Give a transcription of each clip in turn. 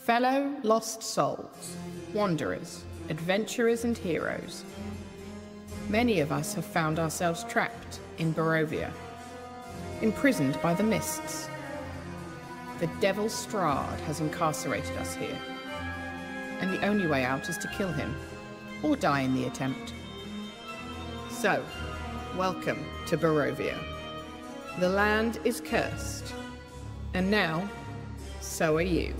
Fellow lost souls, wanderers, adventurers and heroes. Many of us have found ourselves trapped in Barovia, imprisoned by the mists. The devil Strahd has incarcerated us here, and the only way out is to kill him, or die in the attempt. So, welcome to Barovia. The land is cursed, and now, so are you.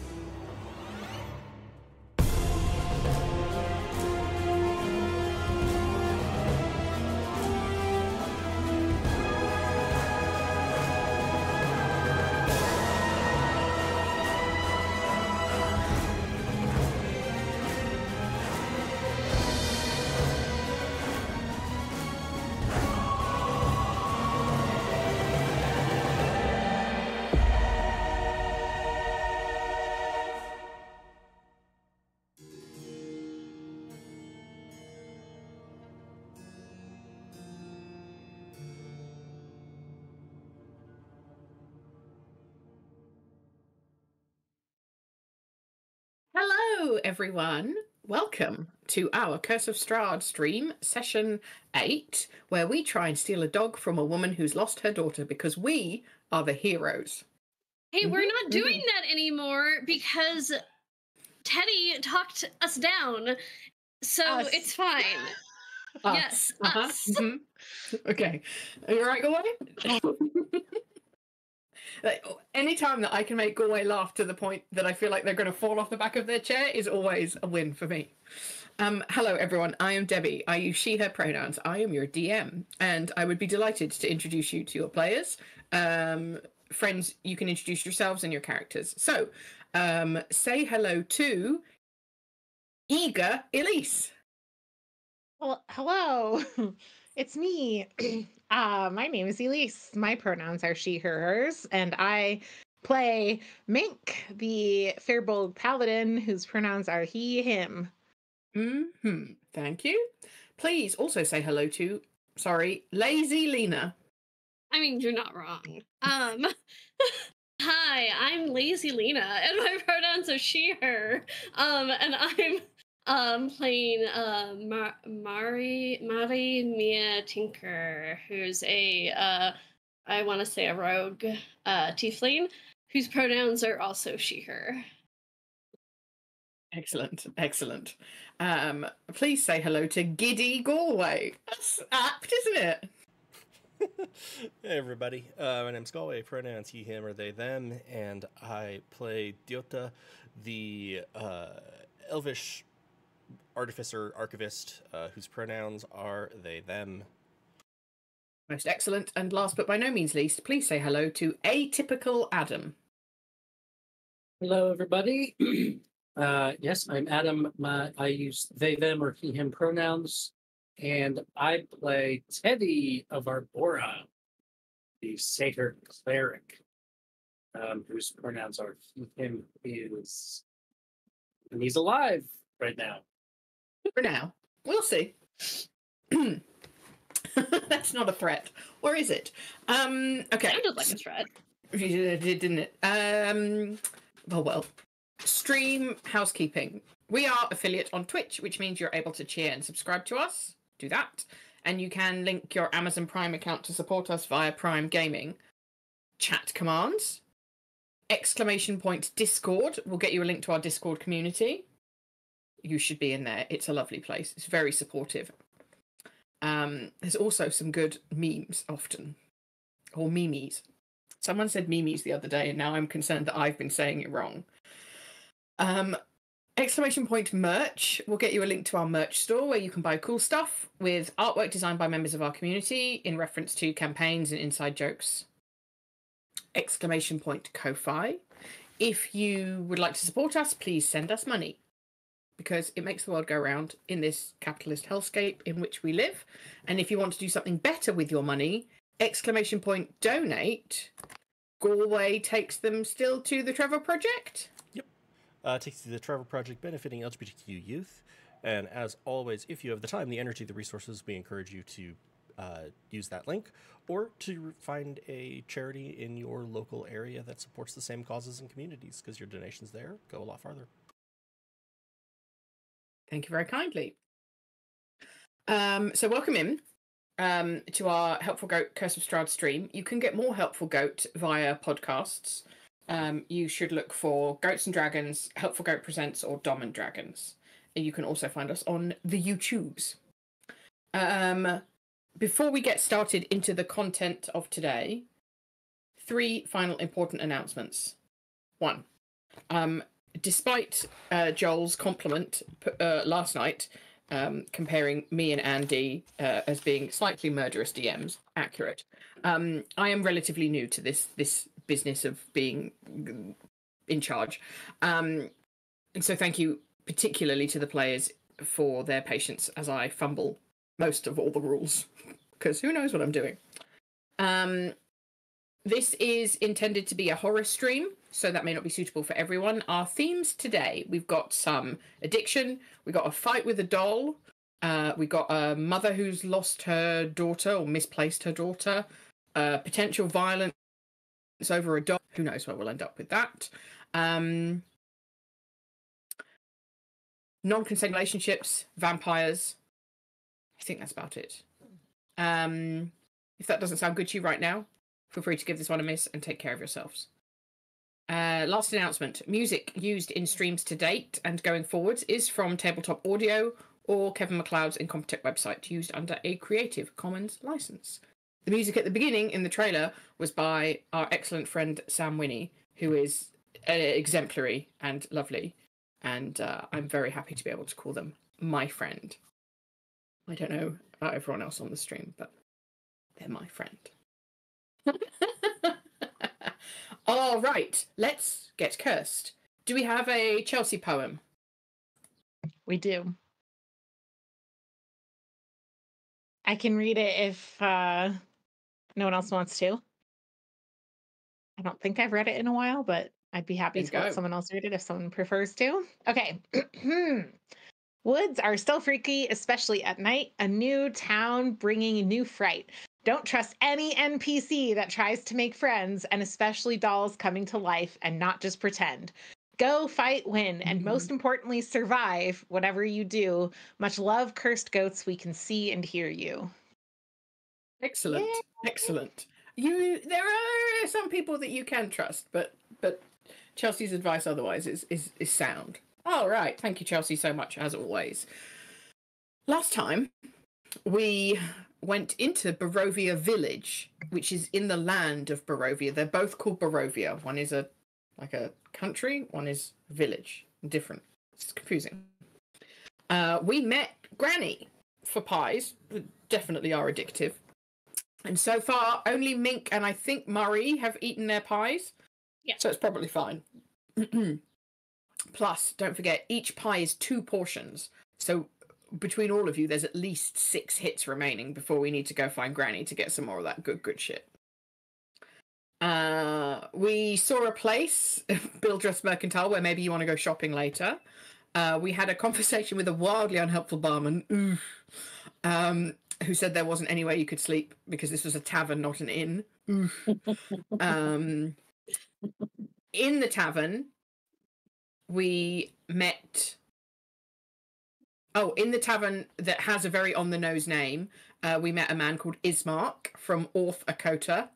Hello, everyone. Welcome to our Curse of Strahd stream, session 8, where we try and steal a dog from a woman who's lost her daughter because we are the heroes. Hey, we're not doing that anymore because Teddy talked us down, so it's fine. Yes, us. Okay. Are you all right, Galway? Anytime that I can make Galway laugh to the point that I feel like they're going to fall off the back of their chair is always a win for me. Hello, everyone. I am Debbie. I use she, her pronouns. I am your DM, and I would be delighted to introduce you to your players. Friends, you can introduce yourselves and your characters. So, say hello to eager Elise. Well, hello. It's me. My name is Elise. My pronouns are she, her, hers, and I play Mink, the Fairbold Paladin, whose pronouns are he, him. Thank you. Please also say hello to, Lazy Lena. I mean, you're not wrong. Hi, I'm Lazy Lena, and my pronouns are she, her. And I'm playing Mari Mia Tinker, who's I want to say a rogue tiefling, whose pronouns are also she, her. Excellent. Please say hello to Giddy Galway. That's apt, isn't it? Hey everybody, my name's Galway, pronouns he, him, or they, them, and I play Diota, the elvish artificer archivist, whose pronouns are they, them. Most excellent. And last but by no means least, please say hello to Atypical Adam. Hello everybody. Yes, I'm Adam. I use they, them, or he, him pronouns. And I play Teddy of Arbora, the satyr cleric, whose pronouns are he, him, his. And he's alive right now. For now. We'll see. That's not a threat. Or is it? Okay. Sounded like a threat. It did, didn't it? Well. Stream housekeeping. We are affiliate on Twitch, which means you're able to cheer and subscribe to us. Do that. And you can link your Amazon Prime account to support us via Prime Gaming. Chat commands. ! Discord will get you a link to our Discord community. You should be in there. It's a lovely place. It's very supportive. There's also some good memes often. Or memes. Someone said memes the other day, and now I'm concerned that I've been saying it wrong. ! Merch will get you a link to our merch store where you can buy cool stuff with artwork designed by members of our community in reference to campaigns and inside jokes. ! Ko-fi. If you would like to support us, please send us money, because it makes the world go round in this capitalist hellscape in which we live. And if you want to do something better with your money, ! Donate. Galway takes them still to the Trevor Project. Takes you to the Trevor Project benefiting LGBTQ youth. And as always, if you have the time, the energy, the resources, we encourage you to use that link, or to find a charity in your local area that supports the same causes and communities, because your donations there go a lot farther. Thank you very kindly. So welcome in to our Helpful Goat Curse of Strahd stream. You can get more Helpful Goat via podcasts. You should look for Goats and Dragons, Helpful Goat Presents, or Dom and Dragons. And you can also find us on the YouTubes. Before we get started into the content of today, 3 final important announcements. 1, despite Joel's compliment last night, comparing me and Andy as being slightly murderous DMs, accurate. I am relatively new to this business of being in charge. And so thank you particularly to the players for their patience as I fumble most of all the rules, because who knows what I'm doing. This is intended to be a horror stream, so that may not be suitable for everyone. Our themes today, we've got some addiction, we got a fight with a doll, we got a mother who's lost her daughter or misplaced her daughter, potential violence over a dog. Who knows where we'll end up with that. Non-consensual relationships, vampires. I think that's about it. If that doesn't sound good to you right now, feel free to give this one a miss and take care of yourselves. Last announcement. Music used in streams to date and going forwards is from Tabletop Audio or Kevin MacLeod's Incompetech website, used under a Creative Commons license. The music at the beginning in the trailer was by our excellent friend Sam Winnie, who is exemplary and lovely, and I'm very happy to be able to call them my friend. I don't know about everyone else on the stream, but they're my friend. All right, let's get cursed. Do we have a Chelsea poem? We do. I can read it if no one else wants to. I don't think I've read it in a while, but I'd be happy to let someone else read it if someone prefers to. Okay. Woods are still freaky, especially at night. A new town bringing new fright. Don't trust any NPC that tries to make friends, and especially dolls coming to life and not just pretend. Go, fight, win, and most importantly, survive whatever you do. Much love, cursed goats. We can see and hear you. Excellent. Yay. Excellent. There are some people that you can trust, but Chelsea's advice otherwise is sound. All right. Thank you, Chelsea, so much, as always. Last time, we went into Barovia Village, which is in the land of Barovia. They're both called Barovia. One is like a country, one is a village. Different. It's confusing. We met Granny for pies. Definitely are addictive. And so far, only Mink and I think Murray have eaten their pies. Yeah. So it's probably fine. Plus, don't forget, each pie is 2 portions. So between all of you, there's at least 6 hits remaining before we need to go find Granny to get some more of that good shit. We saw a place, Bildress Mercantile, where maybe you want to go shopping later. We had a conversation with a wildly unhelpful barman, who said there wasn't any way you could sleep because this was a tavern, not an inn. In the tavern, we met... in the tavern that has a very on-the-nose name, we met a man called Ismark from Orth Akota.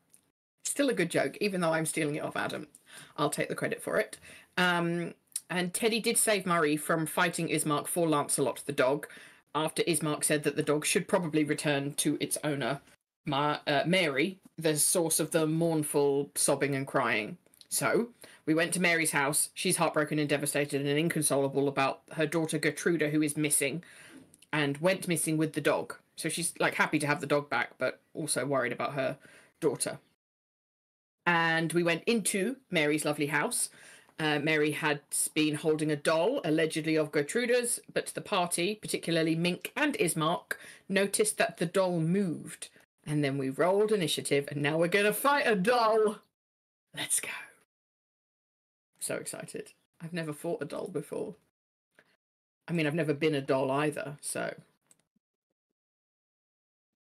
Still a good joke, even though I'm stealing it off Adam. I'll take the credit for it. And Teddy did save Murray from fighting Ismark for Lancelot the dog, after Ismark said that the dog should probably return to its owner, Mary, the source of the mournful sobbing and crying. So we went to Mary's house. She's heartbroken and devastated and inconsolable about her daughter Gertruda, who is missing, and went missing with the dog. So she's like happy to have the dog back, but also worried about her daughter. And we went into Mary's lovely house. Mary had been holding a doll, allegedly of Gertruda's, but the party, particularly Mink and Ismark, noticed that the doll moved. And then we rolled initiative, and now we're going to fight a doll. Let's go. So excited. I've never fought a doll before. I mean, I've never been a doll either, so.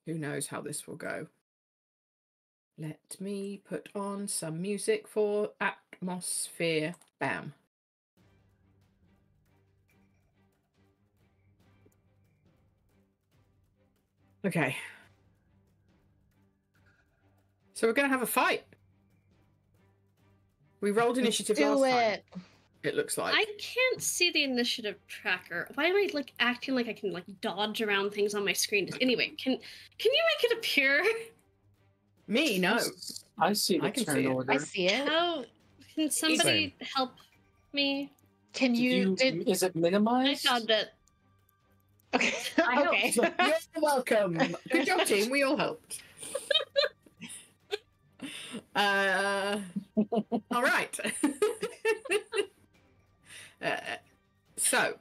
Who knows how this will go? Let me put on some music for atmosphere. Bam. Okay. So we're going to have a fight. We rolled initiative last time. It looks like. I can't see the initiative tracker. Why am I like acting like I can like dodge around things on my screen? Anyway, can you make it appear? Me, no. I see the I can turn see it. order. I see it. How can somebody help me? Can you? Is it I minimized? found it. Okay. I Okay. helped. You're welcome. Good job, team. We all helped. All right. So,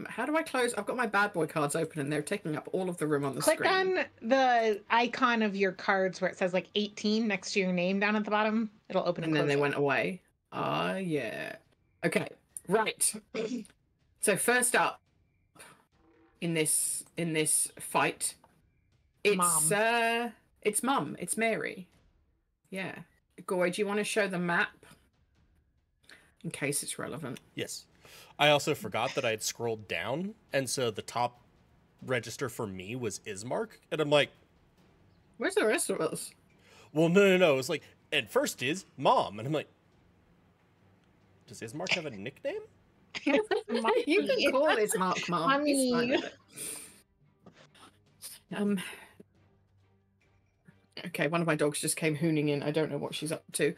how do I close? I've got my bad boy cards open and they're taking up all of the room on the Click screen. on the icon of your cards where it says like 18 next to your name down at the bottom. It'll open And and then close. they went away. Ah, yeah. Okay, right. So first up in this fight, it's Mom. It's Mum. It's Mary. Yeah. Goy, do you want to show the map in case it's relevant? Yes. I also forgot that I had scrolled down, and so the top register for me was Ismark, and I'm like, Where's the rest of us? well, no. It was like, at first is Mom, and I'm like, does Ismark have a nickname? You can call Ismark Mum. It's fine, Mommy. isn't it? Okay, one of my dogs just came hooning in. I don't know what she's up to.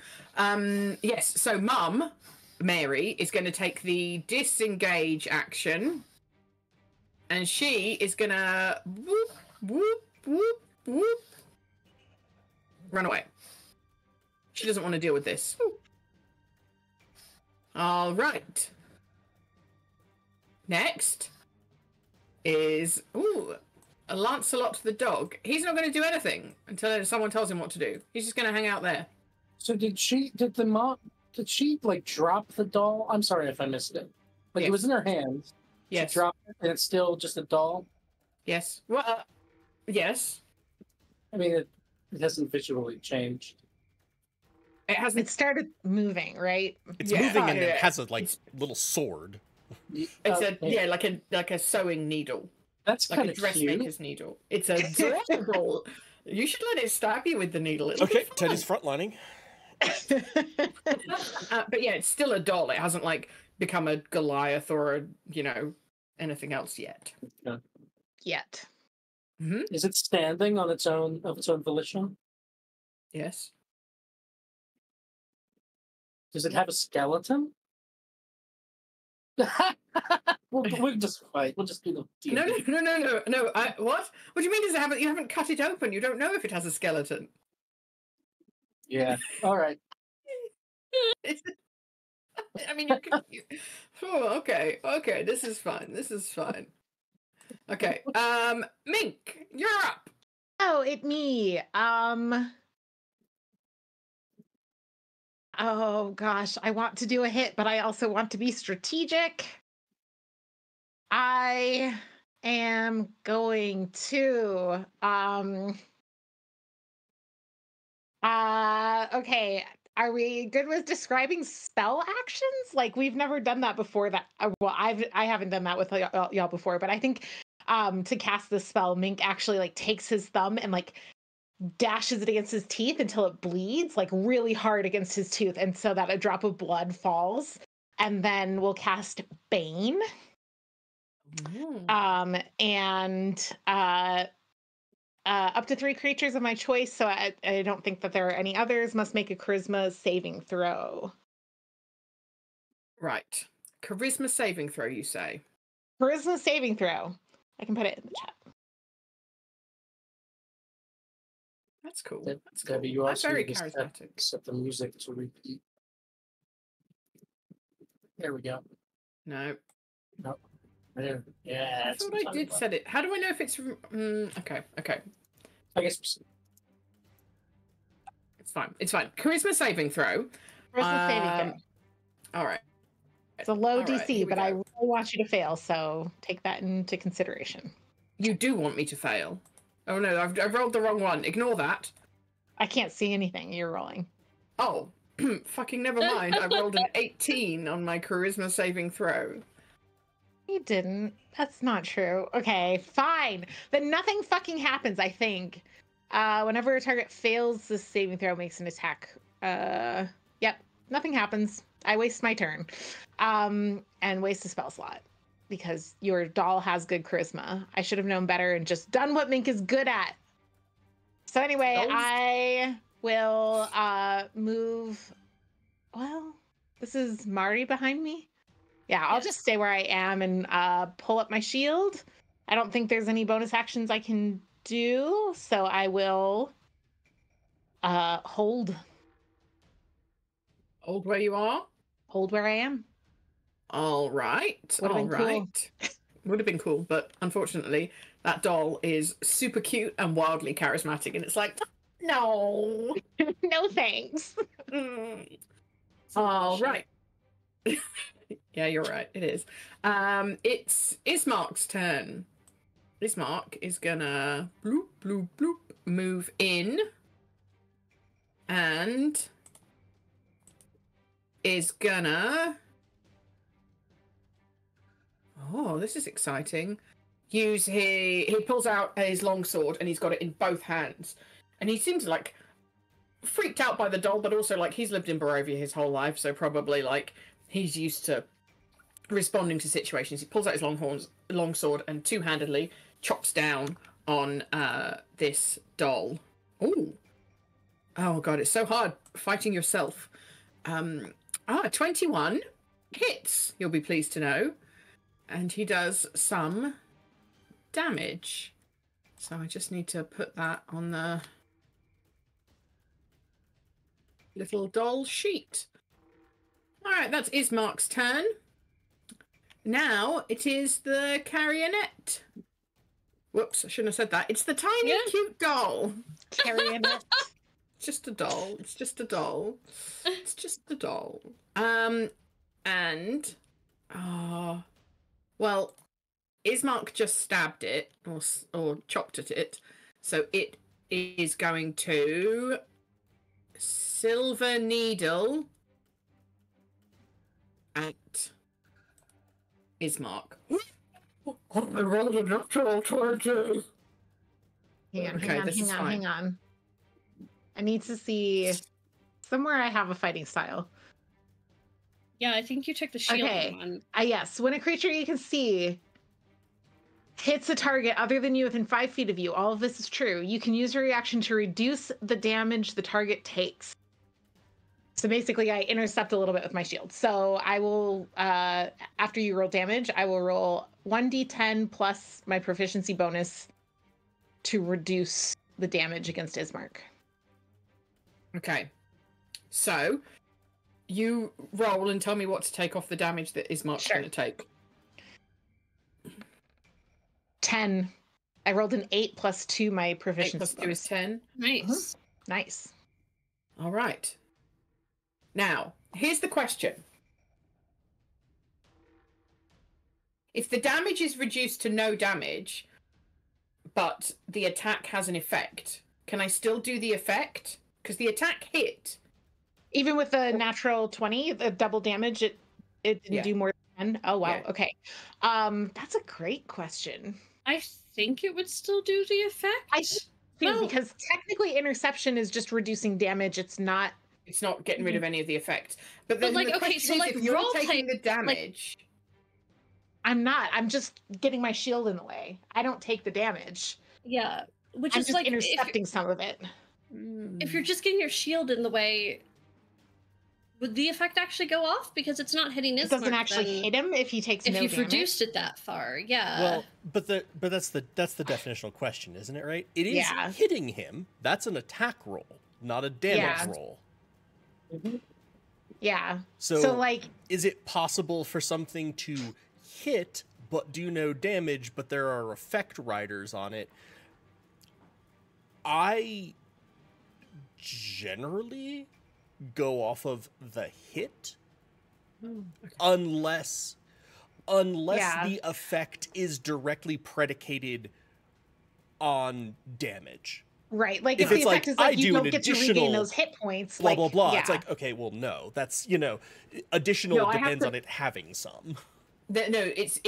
Yes, so Mum, Mary, is going to take the disengage action. And she is going to whoop, whoop, whoop, whoop. Run away. She doesn't want to deal with this. All right. Next is... Ooh... Lancelot the dog. He's not going to do anything until someone tells him what to do. He's just going to hang out there. So did she like drop the doll? I'm sorry if I missed it. Like Yes. it was in her hands. Yes. She dropped it and it's still just a doll? Yes. Well, yes. I mean, it hasn't visually changed. It hasn't. It started moving, right? It's Yeah. moving and Yeah. it has a little sword. It's Okay. like a sewing needle. That's Like kind a of cute. dressmaker's needle. It's adorable. You should let it stab you with the needle. It'll be Okay, fun. Teddy's frontlining. But yeah, it's still a doll. It hasn't like become a Goliath or a, anything else yet. Yet. Mm-hmm. Is it standing on its own volition? Yes. Does it have a skeleton? we'll just fight. We'll just do the No. D&D. What? What do you mean? You haven't cut it open? You don't know if it has a skeleton. Yeah. All right. I mean, oh, okay. This is fine. Okay. Mink, you're up. Oh, it me. Oh gosh, I want to do a hit, but I also want to be strategic. I am going to okay. Are we good with describing spell actions? Like we've never done that before. I haven't done that with y'all before, but I think to cast this spell, Mink actually like takes his thumb and like dashes it against his teeth until it bleeds like really hard against his tooth, and so that a drop of blood falls, and then we'll cast Bane. And up to 3 creatures of my choice, so I don't think that there are any others, must make a charisma saving throw. Right. Charisma saving throw, you say? Charisma saving throw. I can put it in the chat. That's cool. That's Debbie, cool. you I'm also very just have charismatic. to set the music to repeat. There we go. No. There. Yeah. I that's thought what I'm I talking did about. set it. How do I know if it's... okay. I guess. It's fine. Charisma saving throw. Charisma saving throw. All right. It's a low All right, DC, here we but I go. really want you to fail, so take that into consideration. You do want me to fail? Oh no, I've rolled the wrong one. Ignore that. I can't see anything you're rolling. Oh, fucking never mind. I rolled an 18 on my charisma saving throw. You didn't. That's not true. Okay, fine. Then nothing fucking happens, I think. Whenever a target fails the saving throw, makes an attack. Yep, nothing happens. I waste my turn. And waste a spell slot. Because your doll has good charisma. I should have known better and just done what Mink is good at. So anyway, I will move. Well, this is Mari behind me. Yeah, I'll just stay where I am and pull up my shield. I don't think there's any bonus actions I can do, so I will hold. Hold where you are? Hold where I am. All right. Would've been cool. Would have been cool, but unfortunately, that doll is super cute and wildly charismatic, and it's like, no. No thanks. All right. Yeah, you're right. It is. It's Ismark's turn. Ismark is gonna bloop, bloop, bloop, move in and is gonna... Oh, this is exciting. He pulls out his longsword and he's got it in both hands. And he seems like freaked out by the doll, but also like he's lived in Barovia his whole life, so probably like he's used to responding to situations. He pulls out his longsword and two-handedly chops down on this doll. Ooh. Oh god, it's so hard fighting yourself. 21 hits, you'll be pleased to know. And he does some damage. So I just need to put that on the little doll sheet. All right, that's Ismark's turn. Now it is the carionette. Whoops, I shouldn't have said that. It's the tiny, cute doll. Carionette. It's just a doll. It's just a doll. It's just a doll. Well, Ismark just stabbed it or chopped at it, so it is going to silver needle at Ismark. I rolled a natural 20. Hang on. I need to see somewhere I have a fighting style. Yeah, I think you took the shield one. Yes. When a creature you can see hits a target other than you within 5 feet of you, all of this is true, you can use your reaction to reduce the damage the target takes. So basically, I intercept a little bit with my shield. So I will, after you roll damage, I will roll 1d10 plus my proficiency bonus to reduce the damage against Ismark. Okay. So you roll and tell me what to take off the damage that Ismark's going to take. 10. I rolled an 8 plus 2 my proficiency. 8 plus 2 is 10. Nice. Nice. All right. Now, here's the question. If the damage is reduced to no damage, but the attack has an effect, can I still do the effect? Because the attack hit. Even with the natural 20, the double damage, it didn't do more than 10? Oh, wow. Yeah. Okay. That's a great question. I think it would still do the effect. Because technically interception is just reducing damage. It's not getting rid of any of the effect. But then like, the okay, so is like if you're role taking the damage. I'm not. I'm just getting my shield in the way. I don't take the damage. Yeah. Which I'm is just like intercepting some of it. If you're just getting your shield in the way, would the effect actually go off? Because it's not hitting Ismark. It doesn't actually hit him if he takes no damage. If you've reduced it that far, yeah. Well, but that's the definitional question, isn't it? Right? It is hitting him. That's an attack roll, not a damage roll. Mm-hmm. Yeah. So like, is it possible for something to hit but do no damage, but there are effect riders on it? I generally go off of the hit, unless the effect is directly predicated on damage. Right. Like If if the it's like, effect is I like you do don't an get to regain additional those hit points, blah like, blah blah. yeah. It's like, okay, well, no, that's, you know, additional No, I have depends to- on it having some. No, it's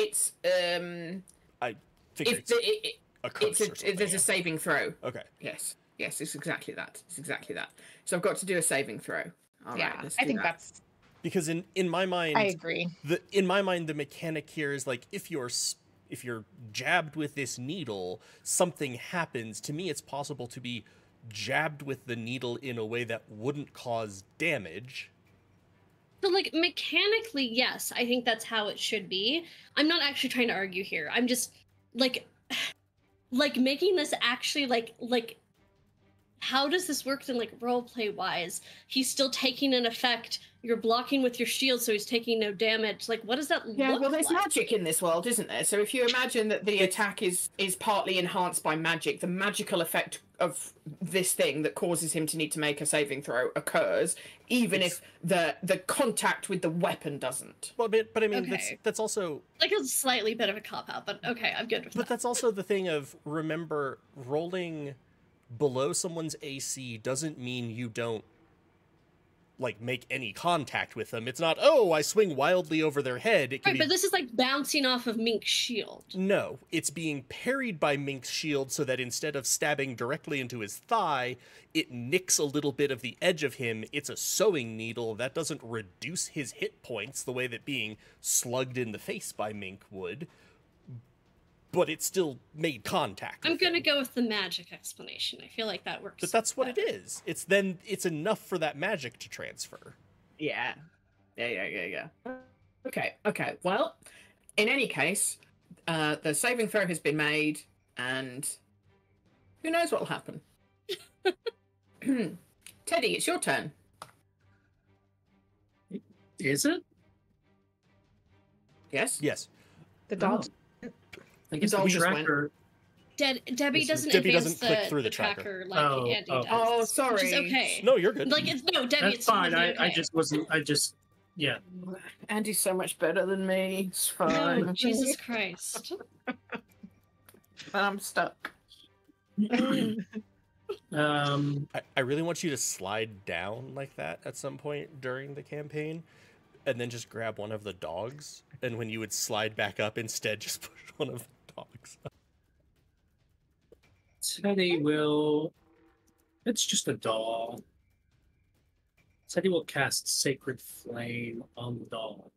I figure if it's the, a curse or something. there's a saving throw. Okay. Yes, it's exactly that. It's exactly that. So I've got to do a saving throw. All Yeah, right, let's I do think that. that's. Because in my mind, I agree. the mechanic here is like, if you're jabbed with this needle, something happens. To me, it's possible to be jabbed with the needle in a way that wouldn't cause damage. So, like, mechanically, yes, I think that's how it should be. I'm not actually trying to argue here. I'm just, like making this actually, like, how does this work in, like, roleplay wise? He's still taking an effect. You're blocking with your shield, so he's taking no damage. Like, what does that look Yeah, well, there's like? magic in this world, isn't there? So if you imagine that the attack is partly enhanced by magic, the magical effect of this thing that causes him to need to make a saving throw occurs, even if the contact with the weapon doesn't. Well, but I mean, Okay. that's also Like, a slightly bit of a cop-out, but okay, I'm good with But that. that's also the thing of, remember, rolling below someone's AC doesn't mean you don't, like, make any contact with them. It's not, oh, I swing wildly over their head. It can Right, be... but this is, like, bouncing off of Mink's shield. No, it's being parried by Mink's shield so that instead of stabbing directly into his thigh, it nicks a little bit of the edge of him. It's a sewing needle. That doesn't reduce his hit points the way that being slugged in the face by Mink would. But it still made contact. I'm with gonna him. go with the magic explanation. I feel like that works. But that's what it better. is. It's enough for that magic to transfer. Yeah. Okay. Well, in any case, the saving throw has been made, and who knows what will happen. Teddy, it's your turn. Is it? Yes? Yes. The dog. I guess the Dog just went. tracker. Debbie This is- doesn't Debbie advance doesn't click through the tracker. like Oh, Andy oh. does. Oh, Which is sorry. okay. No, you're good. Like, it's no, Debbie. That's it's fine. totally I okay. just wasn't. Yeah. Andy's so much better than me. It's No, fine. Jesus Christ. But I'm stuck. I really want you to slide down like that at some point during the campaign, and then just grab one of the dogs, and when you would slide back up, instead just push one of the dogs up. Teddy will. It's just a doll. Teddy will cast Sacred Flame on the doll.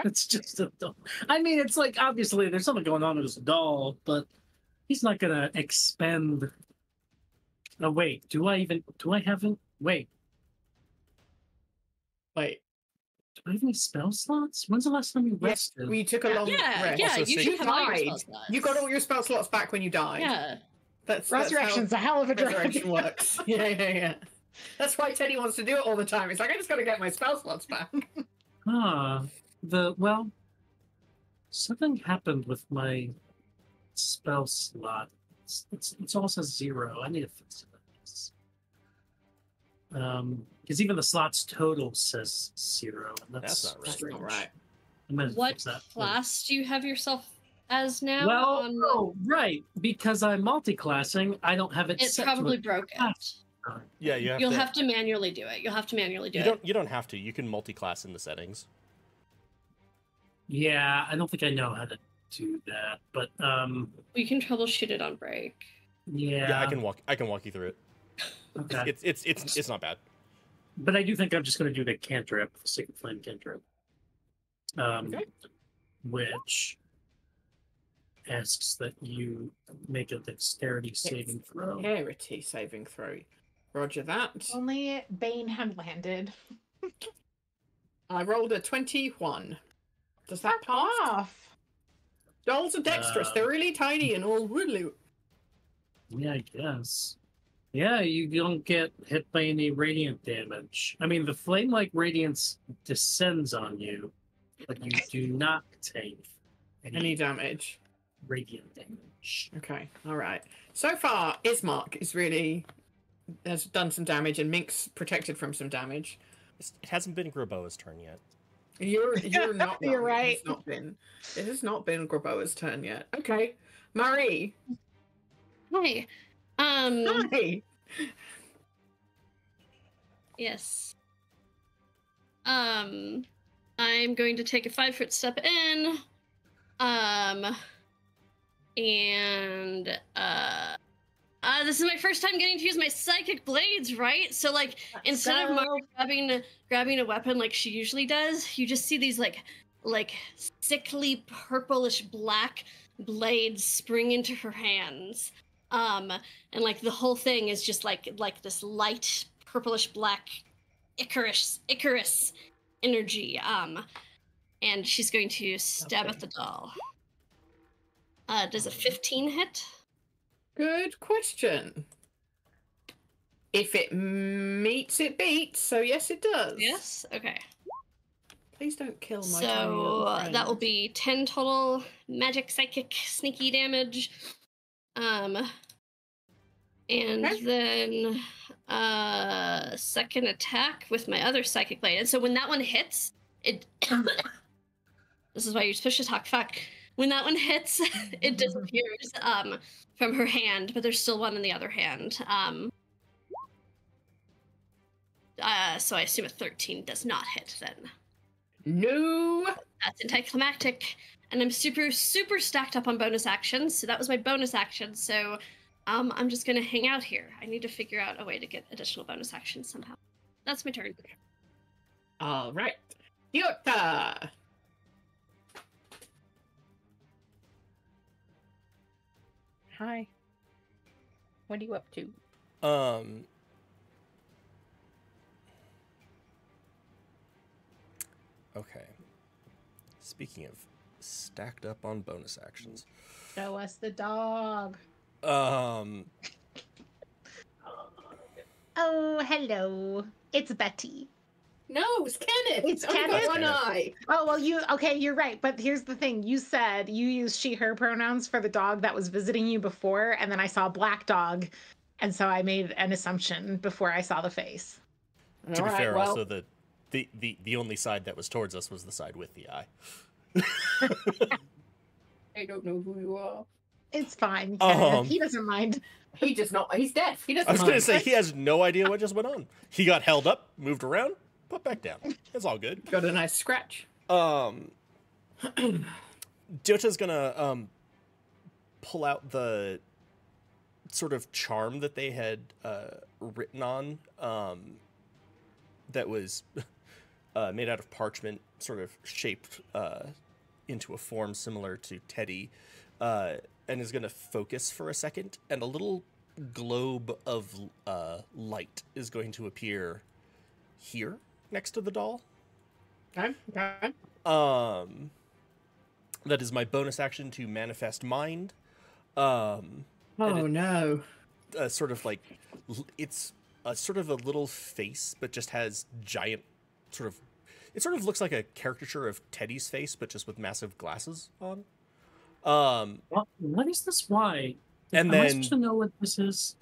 It's just a doll. I mean, it's like, obviously there's something going on with this doll, but he's not gonna expend. Oh wait, do I have it? Wait, Wait. do I have any spell slots? When's the last time you Yes, rested? we took a long Yeah, rest. yeah, Also you say- should have all your died. spell slots. You got all your spell slots back when you died. Yeah. That's Resurrection's a hell of a how resurrection drug. works. Yeah. That's why Teddy wants to do it all the time. He's like, I just got to get my spell slots back. Something happened with my spell slot. It's also 0. I need to fix it. Because even the slots total says 0. And That's not right. That's strange. not right. I'm gonna What fix that. class do you have yourself as now? Well, on the- oh, right. Because I'm multi-classing, I don't have it It's set probably to a broken. class. Yeah, You'll have to manually do it. You'll have to manually do it. You don't have to. You can multi-class in the settings. Yeah, I don't think I know how to do that. But We can troubleshoot it on break. yeah. Yeah, I can walk you through it. Okay. It's not bad. But I do think I'm just going to do the cantrip, Sacred Flame cantrip. Okay. Which asks that you make a dexterity saving throw. Dexterity saving throw. Roger that. Only Bane had landed. I rolled a 21. Does that pass? Off. Dolls are dexterous. They're really tiny and all woodly. Yeah, I guess. Yeah, you don't get hit by any radiant damage. I mean, the flame-like radiance descends on you, but you do not take Any damage. radiant damage. Okay, all right. So far, Ismark has done some damage, and Mink's protected from some damage. It hasn't been Graboa's turn yet. You're not You're wrong. right. It has not been Graboa's turn yet. Okay, Marie. Hi. Hi. Yes. I'm going to take a 5-foot step in. And this is my first time getting to use my psychic blades, right? So like instead of Mark grabbing a weapon like she usually does, you just see these like sickly purplish black blades spring into her hands. And like the whole thing is just like this light purplish black Icarus energy. And she's going to stab at the doll. Does a 15 hit? Good question. If it meets, it beats. So yes, it does. Yes. Okay. Please don't kill my tiny little So friend. that will be 10 total magic, psychic, sneaky damage. And then second attack with my other psychic blade. And so when that one hits, it. This is why you're supposed to talk. Fuck. When that one hits, it disappears from her hand, but there's still one in the other hand. So I assume a 13 does not hit then. No. That's anticlimactic, and I'm super stacked up on bonus actions. So that was my bonus action. So I'm just gonna hang out here. I need to figure out a way to get additional bonus actions somehow. That's my turn. All right. Yota. Hi. What are you up to? Okay. Speaking of stacked up on bonus actions. Show us the dog. Um, Oh, hello. It's Betty. No, it's Kenneth. It's only got Kenneth? one Kenneth. eye. Oh, well, you're right. But here's the thing. You said you used she, her pronouns for the dog that was visiting you before, and then I saw black dog. And so I made an assumption before I saw the face. to All be right, fair, well, also the only side that was towards us was the side with the eye. I don't know who you are. It's fine, Kenneth. Um, He doesn't mind. He just not. He's deaf. He doesn't. I was gonna mind. say he has no idea what just went on. He got held up, moved around, put back down. It's all good. Got a nice scratch. Dota's gonna pull out the sort of charm that they had written on that was made out of parchment, sort of shaped into a form similar to Teddy, and is going to focus for a second, and a little globe of light is going to appear here next to the doll. Okay. Okay. That is my bonus action to manifest mind. Oh no. Sort of like it's a sort of a little face, but just has giant sort of. It sort of looks like a caricature of Teddy's face, but just with massive glasses on. What is this? Why? And Am I then supposed to know what this is?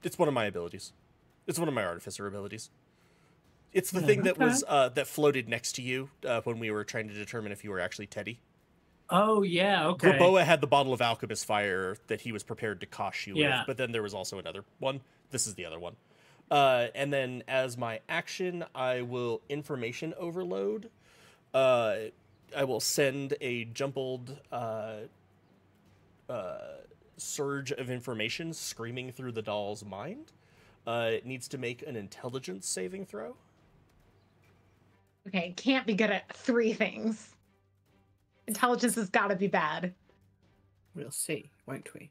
it's one of my abilities. It's one of my artificer abilities. It's the Yeah, thing that okay. was that floated next to you when we were trying to determine if you were actually Teddy. Oh yeah, okay. Graboa had the bottle of alchemist fire that he was prepared to cost you Yeah. with, but then there was also another one. This is the other one. And then as my action, I will information overload. I will send a jumbled surge of information screaming through the doll's mind. It needs to make an intelligence saving throw. Okay, can't be good at 3 things. Intelligence has got to be bad. We'll see, won't we?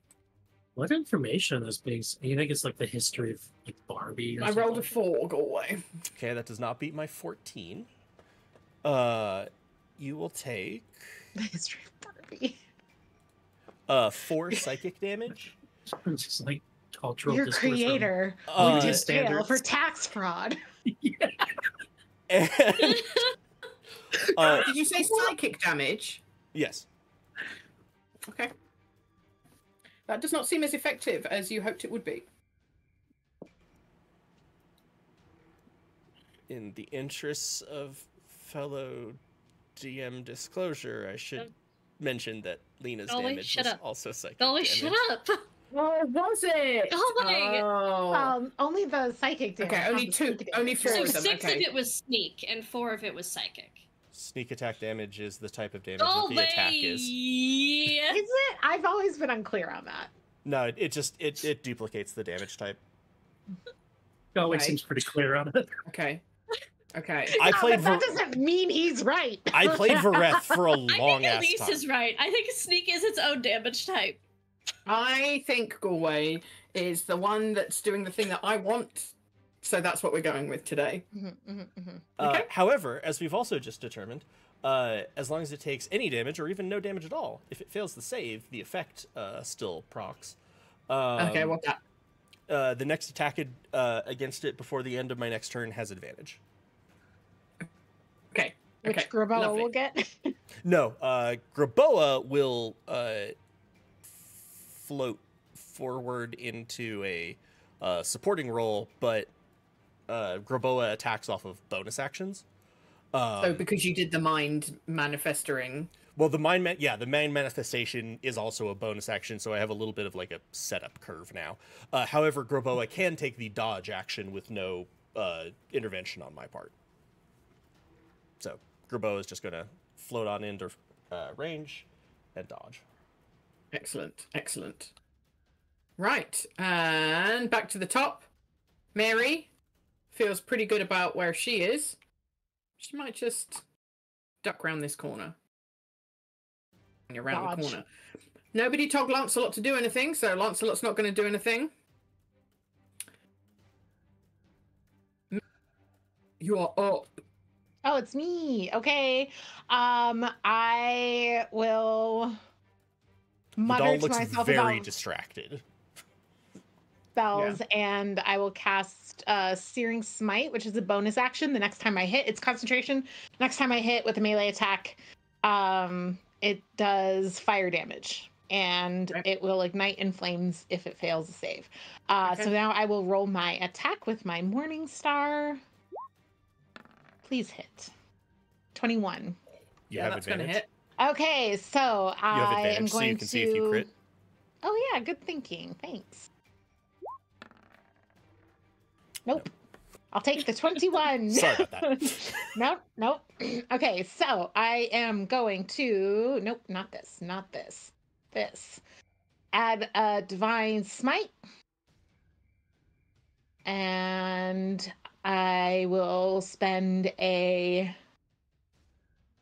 What information is being? You think it's like the history of like Barbie? Or I rolled a something? 4. Go away. Okay, that does not beat my 14. You will take The history of Barbie. 4 psychic damage. It's just like cultural. Your discourse on- creator Uh, went to jail standards. for tax fraud. Yeah. And, Did you say psychic damage? yes. Okay. That does not seem as effective as you hoped it would be. In the interests of fellow DM disclosure, I should mention that Lena's Golly, damage shut was up. also psychic Golly, damage. shut up! Oh, was it? Oh my! Oh. Only the psychic damage. Okay, not only the two- sneak only damage. four So of them, 6 okay. of it was sneak, and 4 of it was psychic. Sneak attack damage is the type of damage Oh, that the attack is. Is it? I've always been unclear on that. No, it just it duplicates the damage type. Always Okay. seems pretty clear on it. Okay. Okay. I No, played but that doesn't mean he's right. I played Vareth for a I long think ass Elise time. is right. I think sneak is its own damage type. I think Galway is the one that's doing the thing that I want. So that's what we're going with today. Mhm, mhm, mhm. Okay. However, as we've also just determined, as long as it takes any damage or even no damage at all, if it fails the save, the effect still procs. Okay, what's that? The next attack against it before the end of my next turn has advantage. Okay. Which Okay. Graboa lovely. will get. No, Graboa will float forward into a supporting role, but Graboa attacks off of bonus actions. So because you did the mind manifesting. Well, the mind manifestation is also a bonus action, so I have a little bit of like a setup curve now. However, Graboa can take the dodge action with no intervention on my part. So Graboa is just going to float on into range and dodge. Excellent. Excellent. Right. And back to the top. Mary feels pretty good about where she is. She might just duck round this corner. Around the Dodge. corner. Nobody told Lancelot to do anything, so Lancelot's not going to do anything. You are up. Oh, it's me. Okay. I will The mutter doll to looks myself very about distracted. spells, and I will cast Searing Smite, which is a bonus action. The next time I hit, it's concentration. Next time I hit with a melee attack, it does fire damage, and Okay. it will ignite in flames if it fails a save. Okay. So now I will roll my attack with my Morning Star. Please hit. 21. You have that's going to advantage. hit. Okay, so You have I am advantage, so going you can see if you crit. Oh yeah, good thinking. Thanks. Nope. I'll take the 21. Sorry about that. Nope. Okay, so I am going to nope, not this, not this. This. Add a divine smite. And I will spend a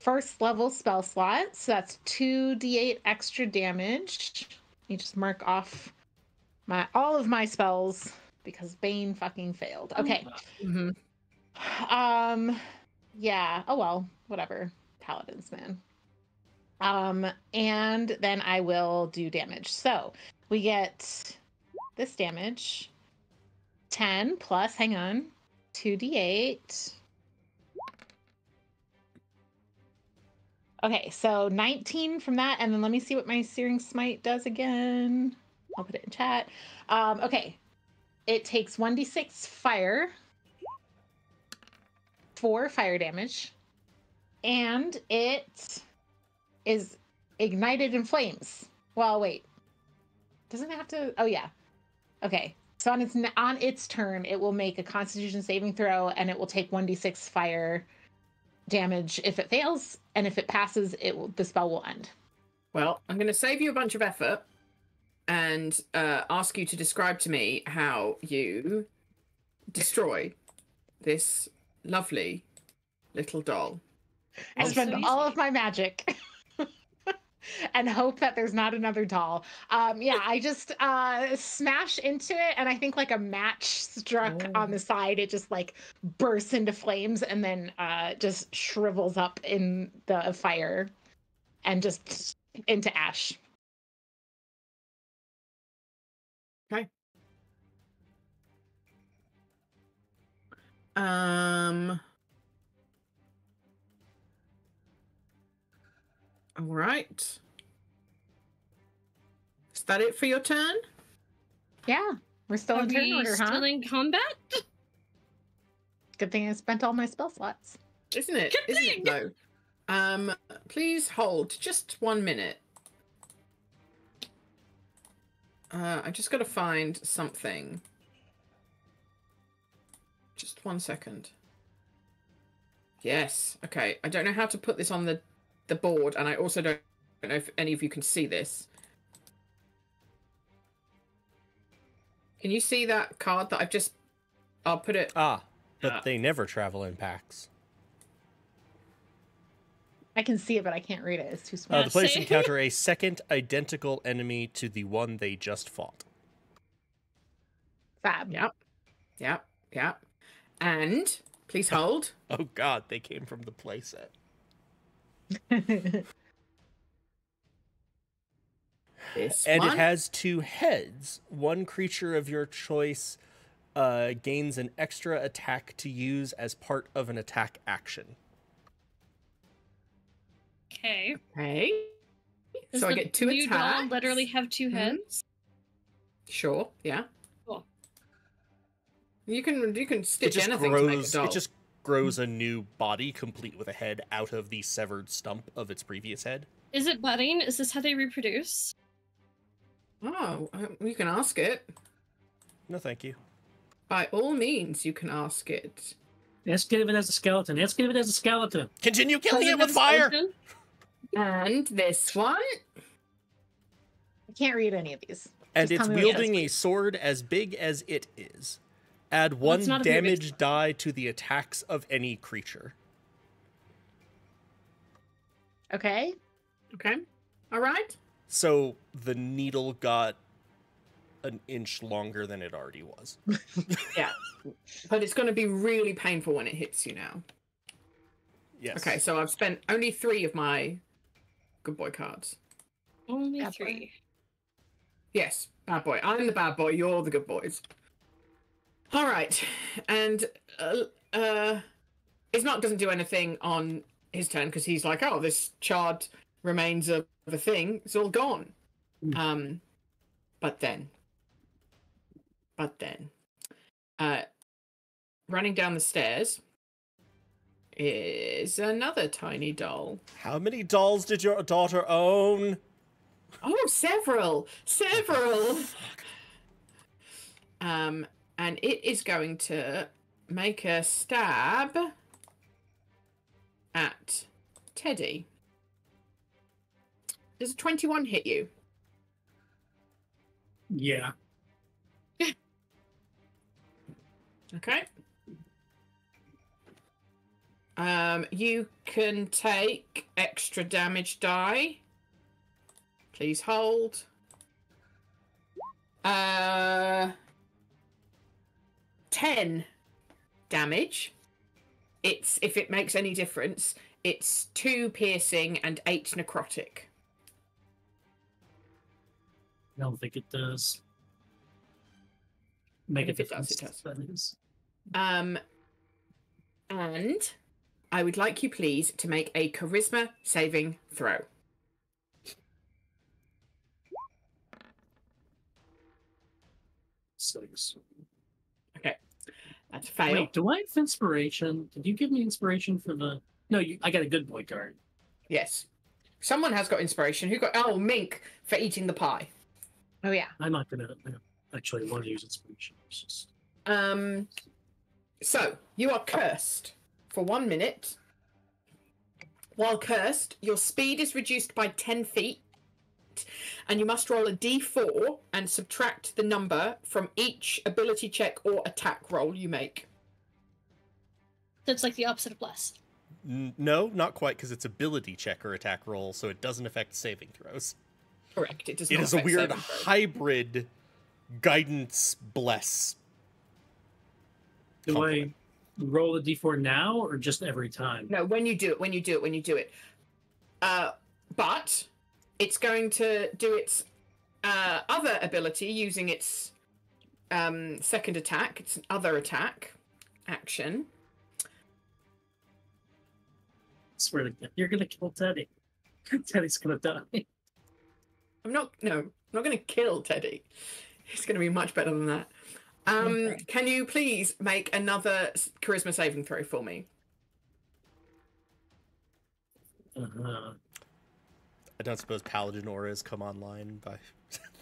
first level spell slot. So that's 2d8 extra damage. You just mark off all of my spells because Bane fucking failed. Okay. Mm-hmm. Yeah. Oh well, whatever. Paladins, man. And then I will do damage. So we get this damage. 10 plus, hang on, 2d8. Okay, so 19 from that, and then let me see what my Searing Smite does again. I'll put it in chat. Okay, it takes 1d6 fire, 4 fire damage, and it is ignited in flames. Well, wait. Doesn't it have to? Oh, yeah. Okay. So on its turn, it will make a Constitution saving throw, and it will take 1d6 fire damage if it fails, and if it passes, the spell will end. Well, I'm going to save you a bunch of effort and ask you to describe to me how you destroy this lovely little doll. I Oh, spend so all easy. of my magic and hope that there's not another doll. Yeah, I just smash into it, and I think like a match struck on the side, it just like bursts into flames and then just shrivels up in the fire and just into ash. Okay. All right. Is that it for your turn? Yeah, we're still Are in turn we order, huh? still in combat? Good thing I spent all my spell slots. Isn't it? Good Isn't thing. it though? Please hold just 1 minute. I just got to find something. Just 1 second. Yes. Okay. I don't know how to put this on the board, and I also don't know if any of you can see this. Can you see that card that I've just... I'll put it... Ah, but they never travel in packs. I can see it, but I can't read it. It's too small. The players same. encounter a second identical enemy to the one they just fought. Fab. Yep. And please hold. Oh god, they came from the playset. This And one. it has 2 heads. One creature of your choice gains an extra attack to use as part of an attack action. Okay. Okay. Does So I the get 2 new doll attacks. literally have 2 Mhm. heads? Sure. Yeah. Cool. You can stitch It just anything to make a grows. doll. It just grows a new body, complete with a head, out of the severed stump of its previous head. Is it budding? Is this how they reproduce? Oh, you can ask it. No, thank you. By all means, you can ask it. Ask if it has a skeleton. Ask if it has a skeleton. Continue killing Does it with have fire. skeleton? And this one. I can't read any of these. And Just it's tell me what it wielding says, a sword as big as it is. Add 1 it's not a very big damage die to the attacks of any creature. Okay. Okay. All right. So the needle got an inch longer than it already was. Yeah. But it's going to be really painful when it hits you now. Yes. Okay, so I've spent only 3 of my good boy cards. Only Bad boy. 3. Yes, bad boy. I'm the bad boy. You're the good boys. All right, and Ismark doesn't do anything on his turn because he's like, oh, this charred remains of a thing. It's all gone. But then, running down the stairs is another tiny doll. How many dolls did your daughter own? Oh, several. And it is going to make a stab at Teddy. Does a 21 hit you? Yeah. Okay. You can take extra damage die. Please hold. 10 damage. It's, if it makes any difference, it's 2 piercing and 8 necrotic. I don't think it does. Make a If it does, difference. it does. That is. And I would like you, please, to make a charisma saving throw. Six. Okay. That's a fail. Wait, do I have inspiration? Did you give me inspiration for the... No, I got a good boy card. Yes. Someone has got inspiration. Who got... Oh, Mink for eating the pie. Oh yeah. I'm not going to actually want to use inspiration. It's just... So, you are cursed for 1 minute. While cursed, your speed is reduced by 10 feet, and you must roll a d4 and subtract the number from each ability check or attack roll you make. So it's like the opposite of blessed. No, not quite, because it's ability check or attack roll, so it doesn't affect saving throws. Correct. It does It not is a affect weird saving throws. hybrid guidance bless. Do I roll a d4 now or just every time? No, when you do it. But it's going to do its other ability using its second attack. It's an other attack action. I swear to God, you're going to kill Teddy. Teddy's going to die. I'm not going to kill Teddy. He's going to be much better than that. Okay. Can you please make another charisma saving throw for me? Uh-huh. I don't suppose Paladin auras come online by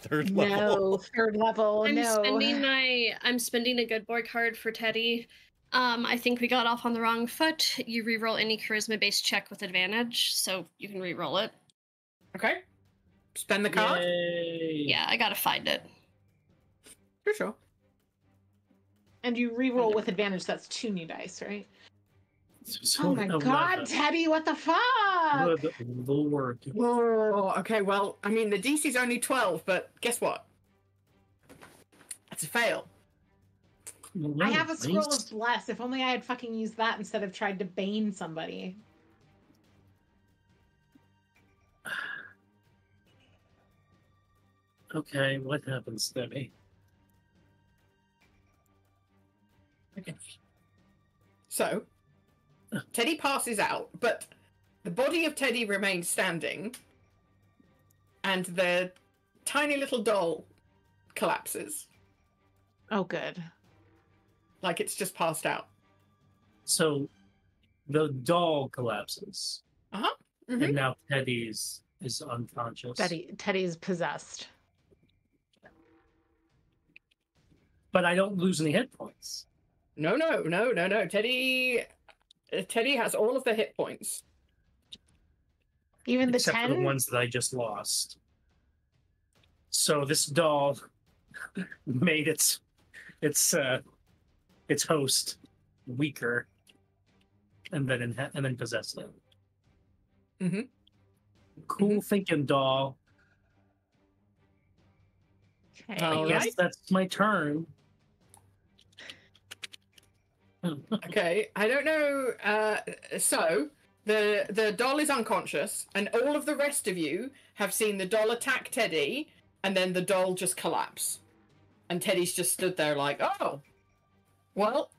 Third level. No, third level. I'm spending a good boy card for Teddy. I think we got off on the wrong foot. You reroll any charisma-based check with advantage, so you can reroll it. Okay. Spend the card? Yay. Yeah, I gotta find it. For sure. And you reroll with advantage. That's 2 new dice, right? So Oh my 11. god, Teddy, what the fuck? Good lord. Oh, okay, well, I mean, the DC's only 12, but guess what? That's a fail. I have a scroll of bless. If only I had fucking used that instead of tried to bane somebody. Okay, what happens, Debbie? Okay. So, Teddy passes out, but the body of Teddy remains standing, and the tiny little doll collapses. Oh, good. Like it's just passed out. So the doll collapses, Uh-huh. Mm-hmm. and now Teddy's is unconscious. Teddy's possessed. But I don't lose any hit points. No. Teddy has all of the hit points. Even the Except 10? for the ones that I just lost. So this doll made its host weaker, and then possessed it. Mm-hmm. Cool thinking, doll. Okay. All I guess right. that's my turn. Okay, I don't know. So the doll is unconscious, and all of the rest of you have seen the doll attack Teddy, and then the doll just collapse, and Teddy's just stood there like, oh, well,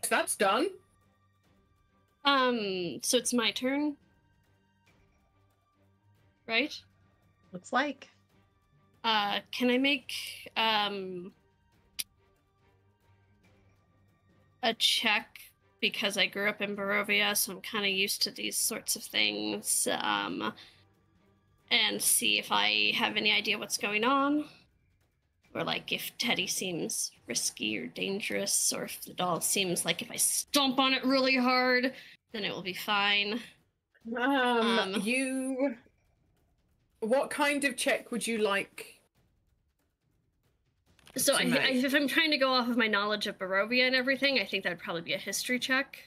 that's done. So it's my turn, right? Looks like. Can I make a check, because I grew up in Barovia, so I'm kind of used to these sorts of things, and see if I have any idea what's going on, or like if Teddy seems risky or dangerous, or if the doll seems like if I stomp on it really hard, then it will be fine. What kind of check would you like? So if I'm trying to go off of my knowledge of Barovia and everything, I think that'd probably be a history check.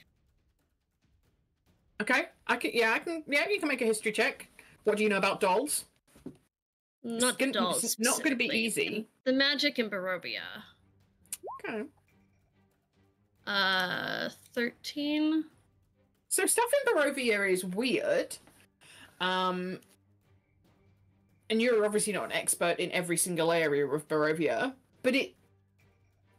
Okay, you can make a history check. What do you know about dolls? Not dolls. It's not going to be easy. The magic in Barovia. Okay. 13. So stuff in Barovia is weird. And you're obviously not an expert in every single area of Barovia, but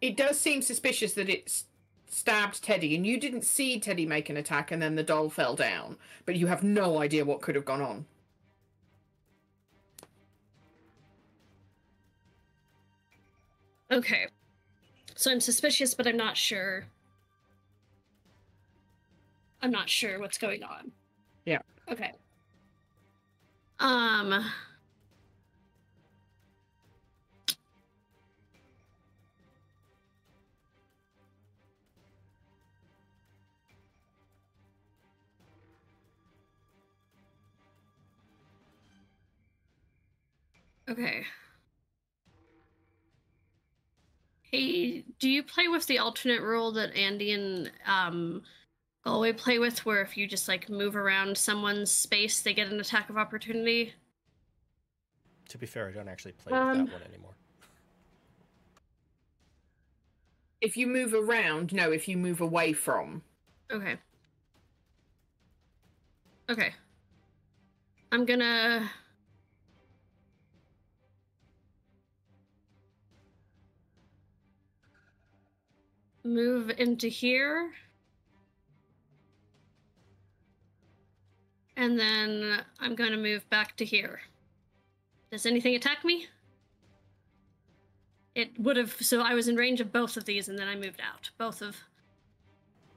it does seem suspicious that it stabbed Teddy, and you didn't see Teddy make an attack and then the doll fell down, but you have no idea what could have gone on. Okay. So I'm suspicious, but I'm not sure. I'm not sure what's going on. Yeah. Okay. Okay. Hey, do you play with the alternate rule that Andy and Galway play with, where if you just like move around someone's space, they get an attack of opportunity? To be fair, I don't actually play with that one anymore. If you move around, no, if you move away from. Okay. Okay. I'm gonna... move into here. And then I'm gonna move back to here. Does anything attack me? It would have, so I was in range of both of these and then I moved out. Both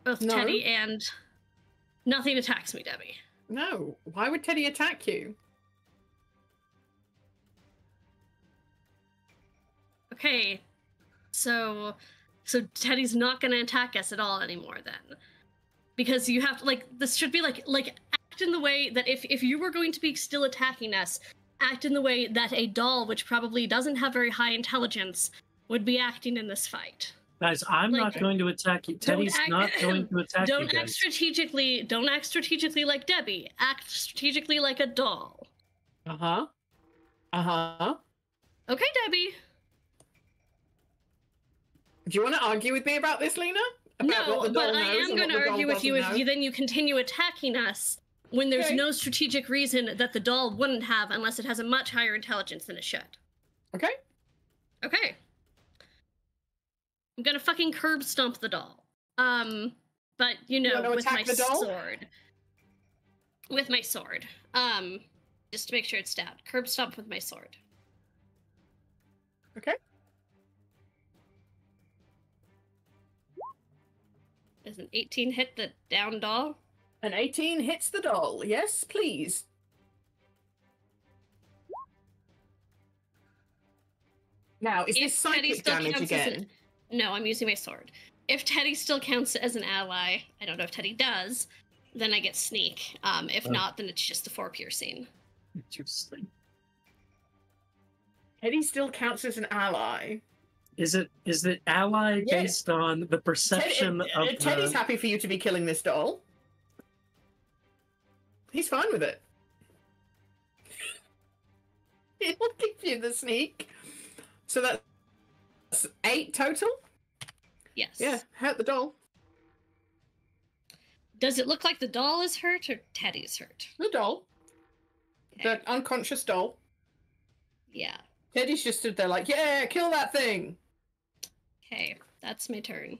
No. Teddy and... Nothing attacks me, Debbie. No. Why would Teddy attack you? okay, so Teddy's not gonna attack us at all anymore then, because you have to this should be like act in the way that if you were going to be still attacking us, act in the way that a doll, which probably doesn't have very high intelligence, would be acting in this fight. Guys, I'm not going to attack you. Teddy's not going to attack you Don't guys. act strategically. Don't act strategically like Debbie. Act strategically like a doll. Uh-huh. Uh-huh. Okay, Debbie. Do you want to argue with me about this, Lena? About No, what the doll but I knows am and going what to the argue doll with you doesn't if know? then you continue attacking us when there's Okay. no strategic reason that the doll wouldn't have unless it has a much higher intelligence than it should. Okay. Okay. I'm gonna fucking curb stomp the doll. But you know, wanna with my attack the doll? sword. With my sword. Just to make sure it's stabbed. Curb stomp with my sword. Okay. Does an 18 hit the down doll? An 18 hits the doll. Yes, please. Now, is this Teddy psychic still damage counts as again? No, I'm using my sword. If Teddy still counts as an ally, I don't know if Teddy does, then I get sneak. If not, then it's just the 4 piercing. Interesting. Teddy still counts as an ally. Is it ally Yeah. based on the perception of Teddy's happy for you to be killing this doll. He's fine with it. He'll give you the sneak. So that's 8 total? Yes. Yeah, hurt the doll. Does it look like the doll is hurt or Teddy's hurt? The doll. Okay. The unconscious doll. Yeah. Teddy's just stood there like, yeah, kill that thing. Okay, that's my turn.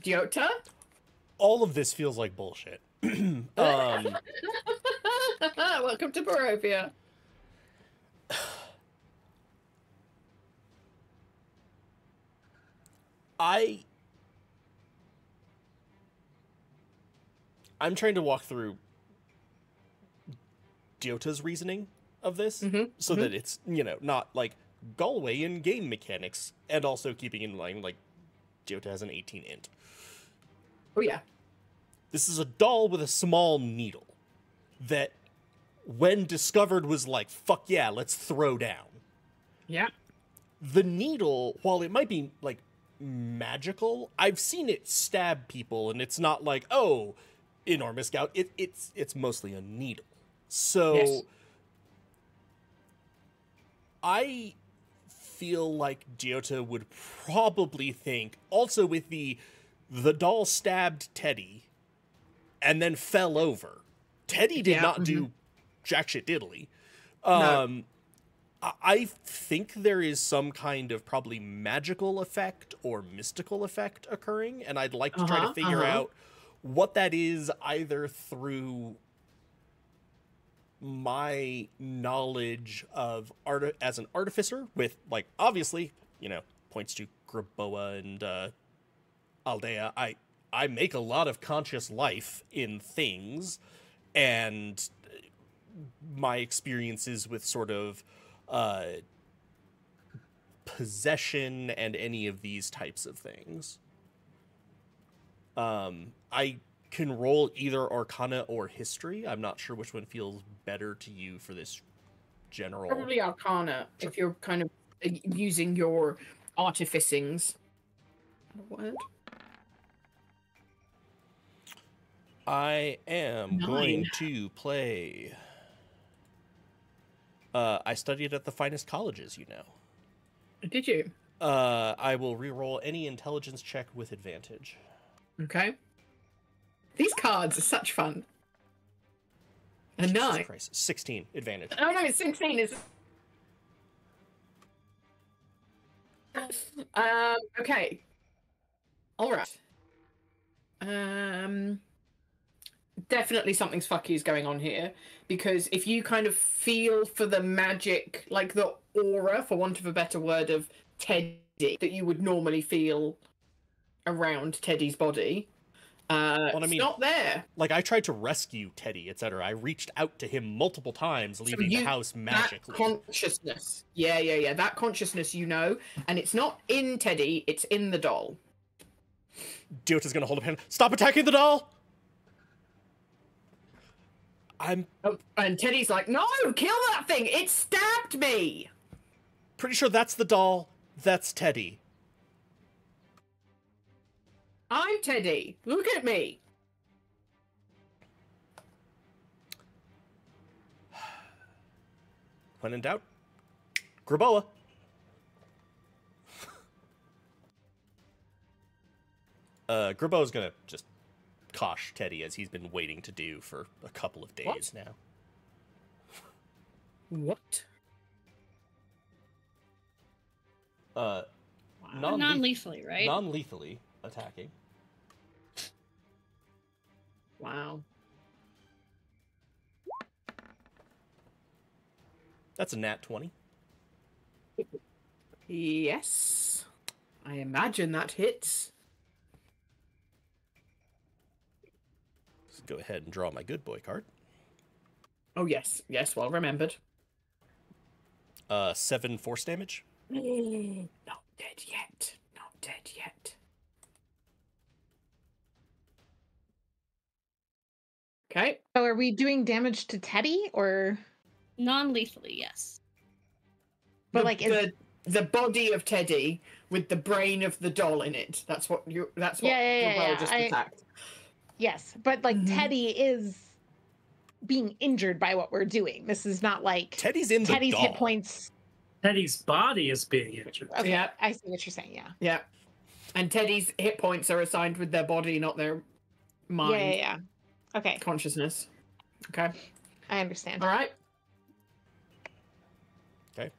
Diota? All of this feels like bullshit. Welcome to Barovia. I'm trying to walk through Diota's reasoning of this so that it's, not like Galwayan game mechanics, and also keeping in mind, like, Diota has an 18 int. Oh, yeah. This is a doll with a small needle that, when discovered, was like, fuck yeah, let's throw down. Yeah. The needle, while it might be, like, magical, I've seen it stab people, and it's not like, oh, enormous gout. It's mostly a needle. So, Yes. I feel like Diota would probably think, also with the doll stabbed Teddy and then fell over. Teddy did not do jack shit diddly. No. I think there is some kind of probably magical effect or mystical effect occurring, and I'd like to try to figure out what that is, either through my knowledge of art as an artificer with, like, obviously, points to Graboa and Aldea. I make a lot of conscious life in things, and my experiences with sort of possession and any of these types of things. I can roll either Arcana or History. I'm not sure which one feels better to you for this general. Probably Arcana, if you're kind of using your artificings. Word. I am 9. going to play. I studied at the finest colleges, Did you? I will reroll any intelligence check with advantage. Okay. These cards are such fun. A Jesus 9. Christ. 16 advantage. Oh no, it's 16. Is okay. All right. Definitely something's fucky's going on here, because if you kind of feel for the magic, like the aura, for want of a better word, of Teddy that you would normally feel around Teddy's body, I It's mean- not there. Like, I tried to rescue Teddy, etc. I reached out to him multiple times, leaving the house magically. That consciousness. Yeah. That consciousness, and it's not in Teddy, it's in the doll. Diota's gonna hold up hand. Stop attacking the doll! I'm And Teddy's like, no, kill that thing! It stabbed me! pretty sure that's the doll. That's Teddy. I'm Teddy. Look at me. When in doubt, Graboa. Graboa's gonna just cosh Teddy, as he's been waiting to do for a couple of days now. What? Non-lethally, right? Non-lethally attacking. Wow. That's a nat 20. Yes. I imagine that hits. Let's go ahead and draw my good boy card. Oh, yes. Yes, well remembered. 7 force damage. Not dead yet. Not dead yet. Okay. So are we doing damage to Teddy or? Non-lethally, yes. But the, like, the body of Teddy with the brain of the doll in it. That's what Yeah. just attacked. Yes, but like Mhm. Teddy is being injured by what we're doing. This is not like Teddy's in the Teddy's doll. hit points. Teddy's body is being injured. Okay, Yeah. I see what you're saying. Yeah. Yeah. And Teddy's hit points are assigned with their body, not their mind. Yeah. Okay, Consciousness. Okay. I understand. All right. Okay.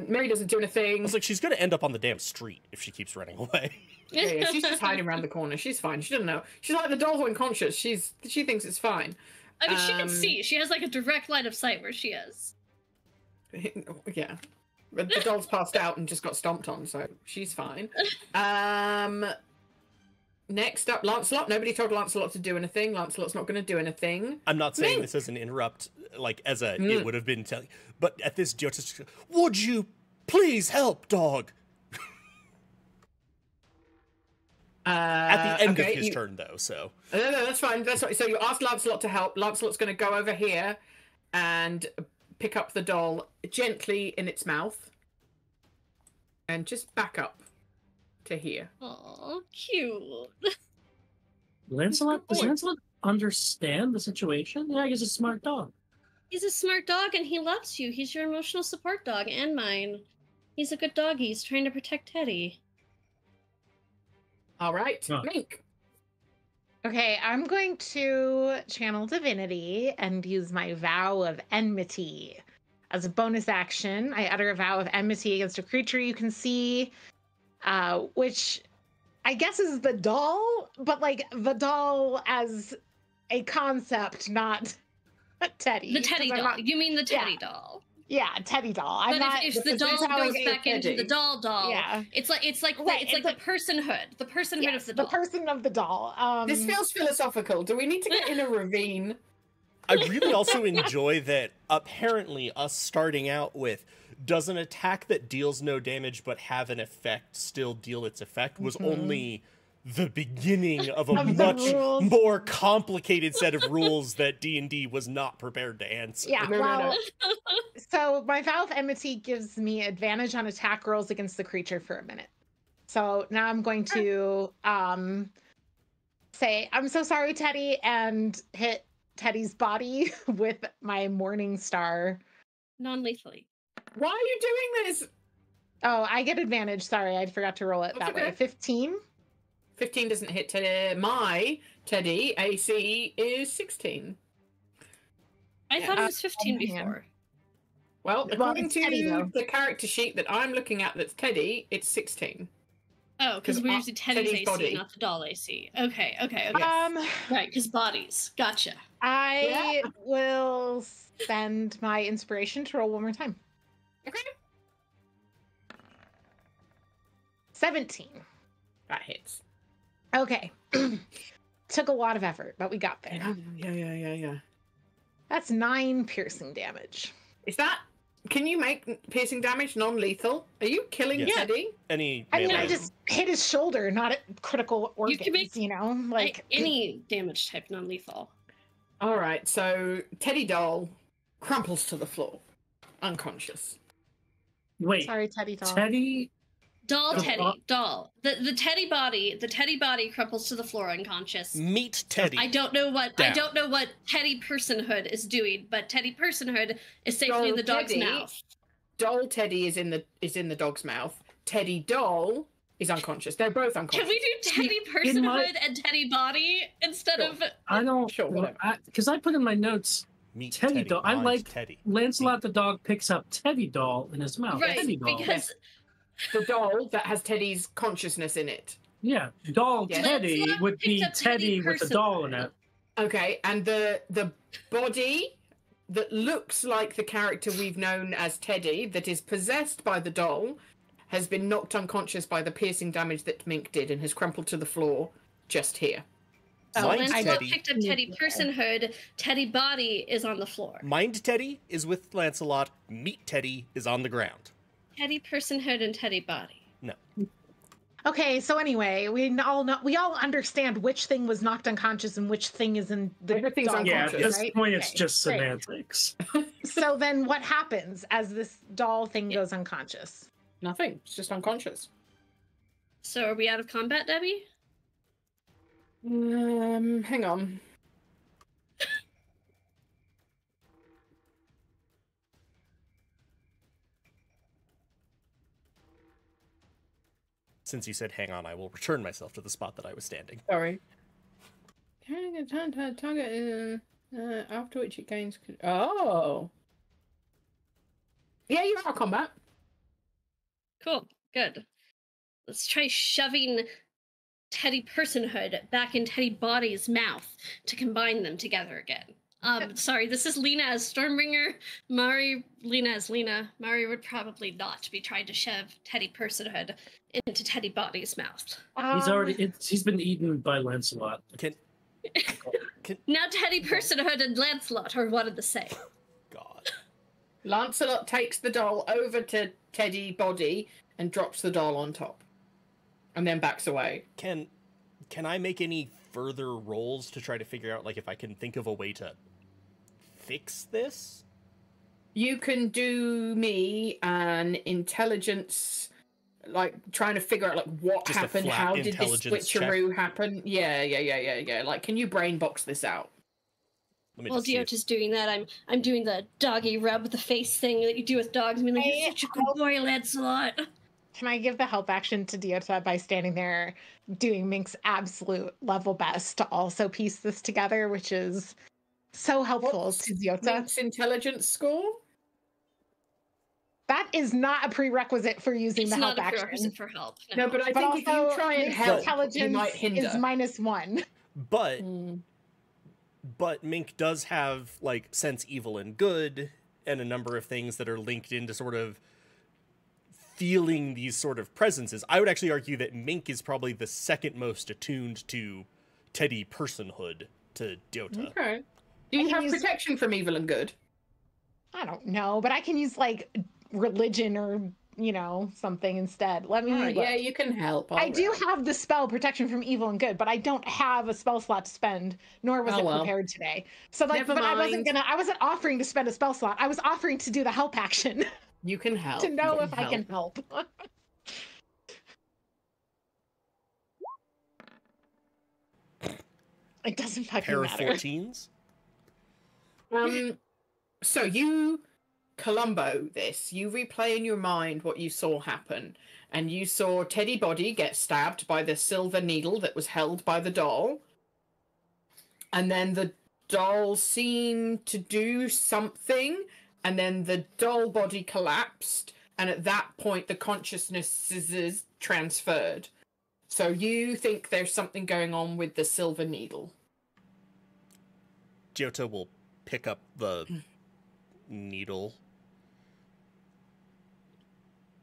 Mary doesn't do I anything. was like, she's gonna end up on the damn street if she keeps running away. Yeah, she's just hiding around the corner. She's fine. She doesn't know. She's like the doll's unconscious. She thinks it's fine. I mean, she can Um, see. She has like a direct line of sight where she is. Yeah. But the doll's passed out and just got stomped on, so she's fine. Next up, Lancelot. Nobody told Lancelot to do anything. Lancelot's not going to do anything. I'm not saying Mink. this as an interrupt, like as a it would have been telling, but at this, Diota's just, would you please help, dog? At the end of his turn, though, so. No, that's fine. That's fine. So you asked Lancelot to help. Lancelot's going to go over here and pick up the doll gently in its mouth and just back up to here. Oh, cute. Lancelot? Does Good boy. Lancelot understand the situation? Yeah, he's a smart dog. He's a smart dog and he loves you. He's your emotional support dog and mine. He's a good doggy. He's trying to protect Teddy. All right, Huh. Mink. Okay, I'm going to channel divinity and use my vow of enmity. As a bonus action, I utter a vow of enmity against a creature you can see, which I guess is the doll, but like the doll as a concept, not Teddy. The Teddy 'cause I'm doll. not- You mean the Teddy doll? Yeah, Teddy doll. But I'm not. if this the is doll how I goes get back into the Teddy. doll, Yeah. it's like Right, it's like the personhood, the personhood Yes, of the the doll. person of the doll. This feels philosophical. Do we need to get in a ravine? I really also enjoy that apparently us starting out with does an attack that deals no damage but have an effect still deal its effect was only the beginning of a Of the much rules. more complicated set of rules that D&D was not prepared to answer. Yeah, No, no, well, no. so my vow of enmity gives me advantage on attack rolls against the creature for a minute. So now I'm going to say, I'm so sorry, Teddy, and hit Teddy's body with my Morning Star. Non-lethally. Why are you doing this? Oh, I get advantage. Sorry, I forgot to roll it That's that way. okay. 15. 15 doesn't hit Teddy. My Teddy AC is 16. I Yeah. thought it was 15 hang on. before. Well, Well, according it's to Teddy, though. the character sheet that I'm looking at that's Teddy, it's 16. Oh, because 'Cause we're using Teddy's Teddy's AC, body. not the doll AC. Okay. Yes. Right, because bodies. Gotcha. I will spend my inspiration to roll one more time. Okay. 17. That hits. Okay. Took a lot of effort, but we got there. Yeah. That's 9 piercing damage. Is that? Can you make piercing damage non-lethal? Are you killing Yes. Teddy? Any I mean, I melee- just hit his shoulder, not at critical organs, can make like any damage type non-lethal. All right. So Teddy doll crumples to the floor, unconscious. Wait, Sorry, Teddy doll. Teddy? Doll Oh, Teddy, doll. The Teddy body crumples to the floor unconscious. Meet Teddy. I don't know what Down. Teddy personhood is doing, but Teddy personhood is safely in the dog's Teddy- mouth. Doll Teddy is in the dog's mouth. Teddy doll is unconscious. They're both unconscious. Can we do Teddy in my- personhood and Teddy body instead Sure. of? I don't. Sure, whatever. Because I put in my notes, Meet Teddy Teddy. doll. I Mind like Teddy. Lancelot the dog picks up Teddy doll in his mouth. Right, Teddy doll. because The doll that has Teddy's consciousness in it. Yeah, doll Yeah. Teddy Lancelot would be picked up Teddy Teddy with a doll in it. Okay, and the body that looks like the character we've known as Teddy, that is possessed by the doll, has been knocked unconscious by the piercing damage that Mink did and has crumpled to the floor just here. so Mind Lancelot Teddy. picked up Teddy personhood. Teddy body is on the floor. Mind Teddy is with Lancelot. Meet Teddy is on the ground. Teddy personhood and Teddy body. No. Okay, so anyway, we all understand which thing was knocked unconscious and which thing is in the Everything's dog Yeah, at unconscious, this right? point, it's Okay, just great. semantics. So then what happens as this doll thing goes unconscious? Nothing. It's just unconscious. So are we out of combat, Debbie? Hang on. Since you said hang on, I will return myself to the spot that I was standing. Sorry. Target after which it gains. Oh. Yeah, you're out of combat. Cool. Good. Let's try shoving Teddy personhood back in Teddy body's mouth to combine them together again. Sorry, this is Lena as Stormbringer. Lena as Lena. Mari would probably not be trying to shove Teddy personhood into Teddy body's mouth. He's been eaten by Lancelot. Can Now Teddy personhood and Lancelot are one and the same. God. Lancelot takes the doll over to Teddy body and drops the doll on top. And then backs away. Can I make any further rolls to try to figure out, like, if I can think of a way to fix this? You can do me an intelligence, like trying to figure out like what Just a happened, flat how did this intelligence switcheroo happen? Yeah. Like, can you brain box this out? Let me While just see if- Diota's doing that, I'm doing the doggy rub the face thing that you do with dogs. I mean, like, you're such a good boy, Lancelot. Can I give the help action to Diota by standing there doing Mink's absolute level best to also piece this together, which is so helpful What's to Diota? Mink's intelligence score? That is not a prerequisite for using It's the help not a action. prerequisite for help. No, but I But think if also, you try and Mink's help, you intelligence might hinder. is -1. But Mm. but Mink does have, like, sense evil and good and a number of things that are linked into sort of feeling these sort of presences. I would actually argue that Mink is probably the second most attuned to Teddy personhood to Diota. Okay. Do you I can have use- protection from evil and good? I don't know, but I can use like religion or something instead. Let me. Alright, look. yeah, you can help. I do alright. have the spell protection from evil and good, but I don't have a spell slot to spend, nor was Oh, it well. prepared today. So like, Never but I wasn't mind. I wasn't offering to spend a spell slot. I was offering to do the help action You can help. to know You if I can help. help. It doesn't fucking Pair of matter. 14s? So you Columbo this. You replay in your mind what you saw happen. And you saw Teddy Body get stabbed by the silver needle that was held by the doll. And then the doll seemed to do something. And then the doll body collapsed. And at that point, the consciousness is transferred. So you think there's something going on with the silver needle. Diota will pick up the needle.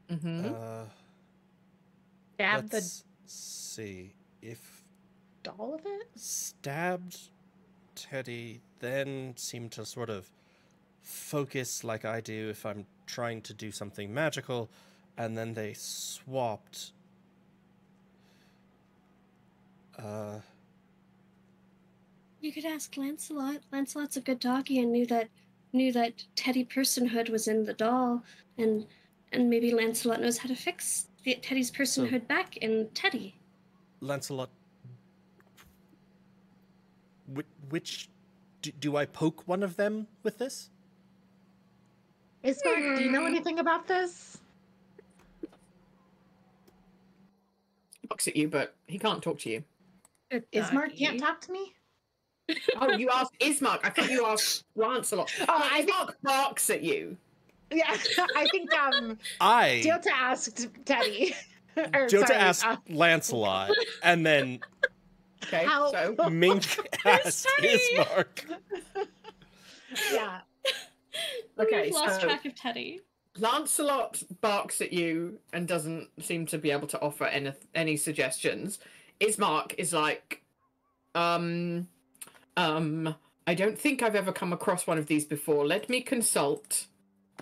Mm-hmm. Stab the Let's see if doll of it? Stabbed Teddy, then seemed to sort of focus like I do if I'm trying to do something magical, and then they swapped. You could ask Lancelot. Lancelot's a good doggy and knew that Teddy personhood was in the doll, and maybe Lancelot knows how to fix Teddy's personhood back in Teddy. Lancelot, which do I poke one of them with this? Ismark, do you know anything about this? Looks at you, but he can't talk to you. Good Ismark doggy. can't talk to me? Oh, you asked Ismark. I thought you asked Lancelot. Oh, I Ismark barks at you. Yeah, I think I Jota asked Teddy. Jota asked Lancelot, and then Okay, How- so Mink asked Teddy? Ismark. Yeah. Okay, We've lost so- track of Teddy. Lancelot barks at you and doesn't seem to be able to offer any suggestions. Ismark is like, I don't think I've ever come across one of these before. Let me consult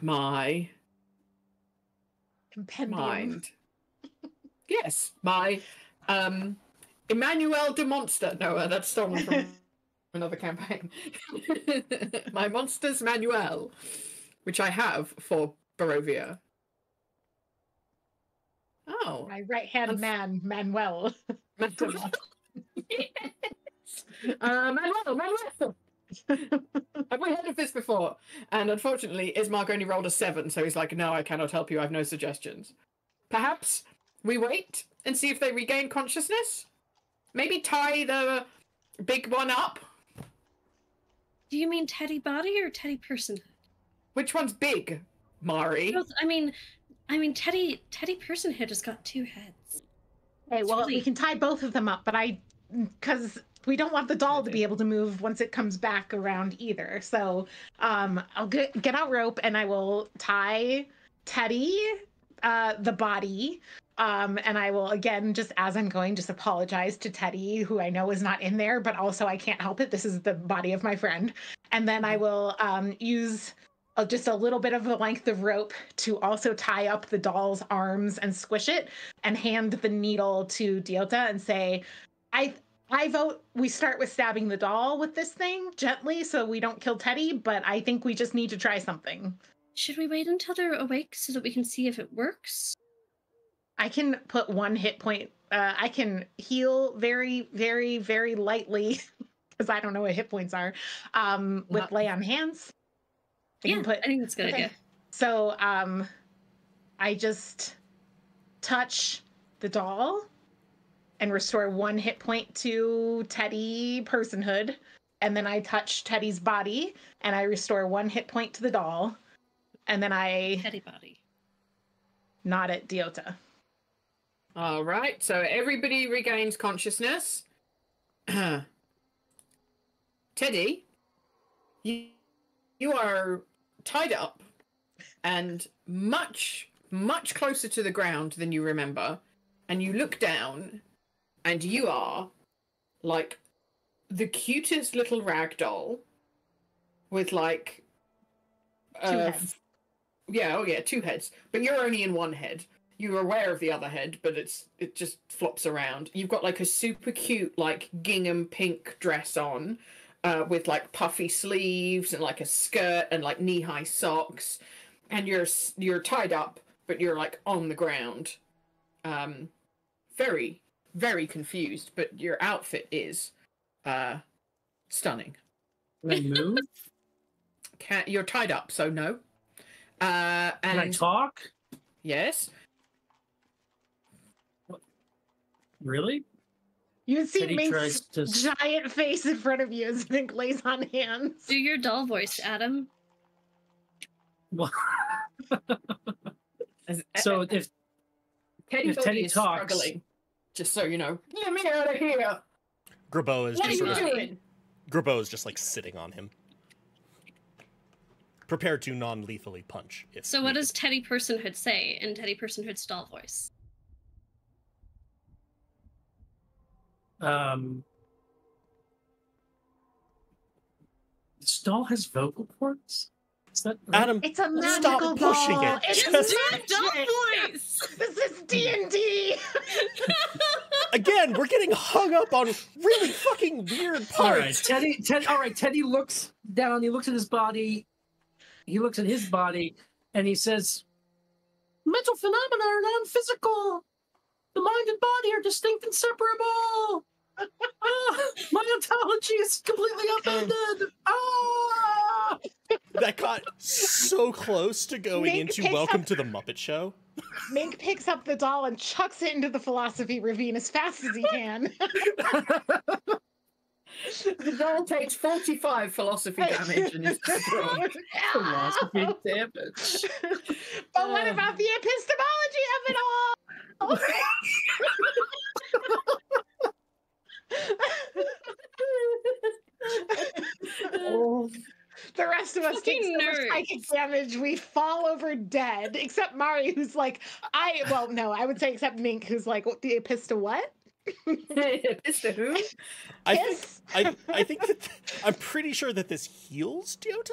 my Compendium. mind. Yes, my Emmanuel de Monster. No, that's stolen from another campaign. My Monsters Manual, which I have for Barovia. Oh, My right-hand man, Manuel. Manuel. Yes. Manuel. Have we heard of this before? And unfortunately, Ismark only rolled a 7, so he's like, no, I cannot help you. I have no suggestions. Perhaps we wait and see if they regain consciousness? Maybe tie the big one up? Do you mean Teddy body or Teddy personhood? Which one's big, Mari? Both. I mean, Teddy personhood has got 2 heads. Okay, well, really- we can tie both of them up, but because we don't want the doll to be able to move once it comes back around either. So I'll get out rope and I will tie Teddy, the body, and I will, again, just as I'm going, just apologize to Teddy, who I know is not in there, but also I can't help it. This is the body of my friend. And then I will use just a little bit of a length of rope to also tie up the doll's arms and squish it and hand the needle to Diota and say, I vote we start with stabbing the doll with this thing gently so we don't kill Teddy, but I think we just need to try something. Should we wait until they're awake so that we can see if it works? I can put 1 hit point. I can heal very, very, very lightly because I don't know what hit points are with lay on hands. I think that's a good idea. So I just touch the doll and restore 1 hit point to Teddy personhood. And then I touch Teddy's body and I restore 1 hit point to the doll. And then I Teddy body. nod at Diota. All right, so everybody regains consciousness. Teddy, you are tied up and much, much closer to the ground than you remember. And you look down and you are like the cutest little rag doll with like 2 heads. Yeah, 2 heads. But you're only in 1 head. You're aware of the other head, but it just flops around. You've got like a super cute like gingham pink dress on, with like puffy sleeves and like a skirt and like knee-high socks, and you're tied up, but you're like on the ground. Very, very confused, but your outfit is stunning. Can I move? You're tied up, so no. Can I talk? Yes. Really? You see Teddy Mink's tries to- giant face in front of you as Mink lays on hands. Do your doll voice, Adam. Well, As- so if Teddy if Teddy is talks- struggling, just so you know. Get me out of here! Grabo is What are just you sort of, doing? Grabo is just like sitting on him, prepared to non-lethally punch. If So what needed. does Teddy personhood say in Teddy personhood's doll voice? doll has vocal cords? Is that Adam, It's a stop magical pushing doll. it. It's Just- magic. voice. This is D&D. Again, we're getting hung up on really fucking weird All right, parts. Teddy. All right, Teddy looks down. He looks at his body. He looks at his body, and he says, "Mental phenomena are non-physical. The mind and body are distinct and separable. My ontology is completely upended. Ah!" That got so close to going Mink into picks Welcome up- to the Muppet Show. Mink picks up the doll and chucks it into the philosophy ravine as fast as he can. The doll takes 45 philosophy damage and is destroyed. Philosophy damage. But what about the epistemology of it all? Oh, The rest of us take so Fucking much nerds. psychic damage, we fall over dead. Except Mari, who's like, I would say except Mink, who's like, what, the epista what? Mr. Who? I Kiss? think I think that I'm pretty sure that this heals Diota.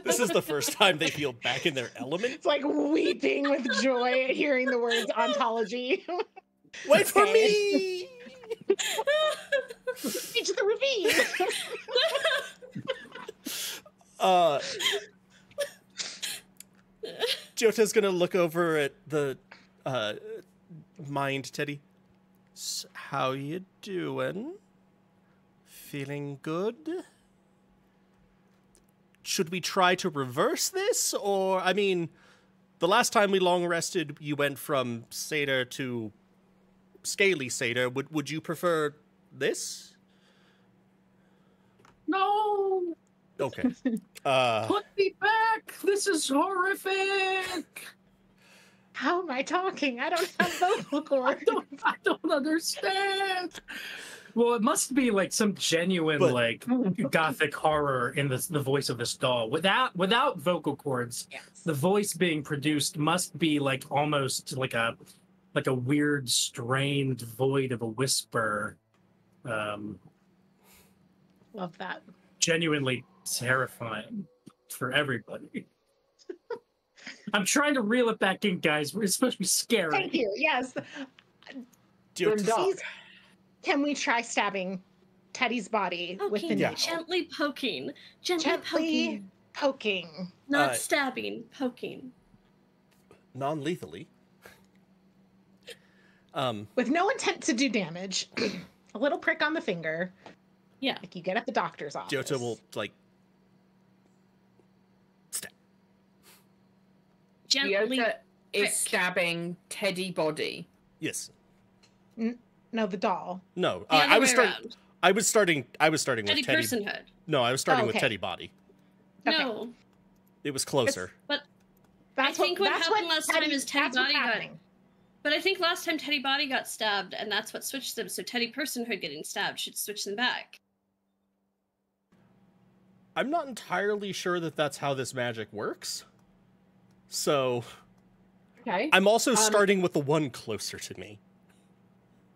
This is the first time they feel back in their element. It's like weeping with joy at hearing the words ontology. Wait for Okay. me. Reach the ravine. Diota's gonna look over at the mind Teddy. How you doing? Feeling good? Should we try to reverse this? Or, I mean, the last time we long rested, you went from Satyr to Scaly Satyr. Would you prefer this? No, Okay. put me back. This is horrific. How am I talking? I don't have vocal cords. I don't understand. Well, it must be like some genuine But- like gothic horror in the voice of this doll. Without vocal cords, Yes. the voice being produced must be like almost like a weird strained void of a whisper. Love that. Genuinely terrifying for everybody. I'm trying to reel it back in, guys. It's supposed to be scary. Thank you. Yes. Diota, Please, can we try stabbing Teddy's body with the Poking, needle? gently poking, gently Gently poking, poking. not stabbing, poking. non-lethally. With no intent to do damage. A little prick on the finger, Yeah. like you get at the doctor's office. Diota will, like, stab. Gently. Diota is prick. stabbing Teddy body. Yes. No, the doll. No. The other I was way starting. around. I was starting with Teddy Teddy. personhood. No, I was starting with okay. Teddy body. Okay. No, It was closer. but That's think what that's happened last time is Teddy that's what's body got- happening. I think last time Teddy body got stabbed, and that's what switched them. So Teddy personhood getting stabbed should switch them back. I'm not entirely sure that that's how this magic works. So Okay. I'm also starting with the one closer to me.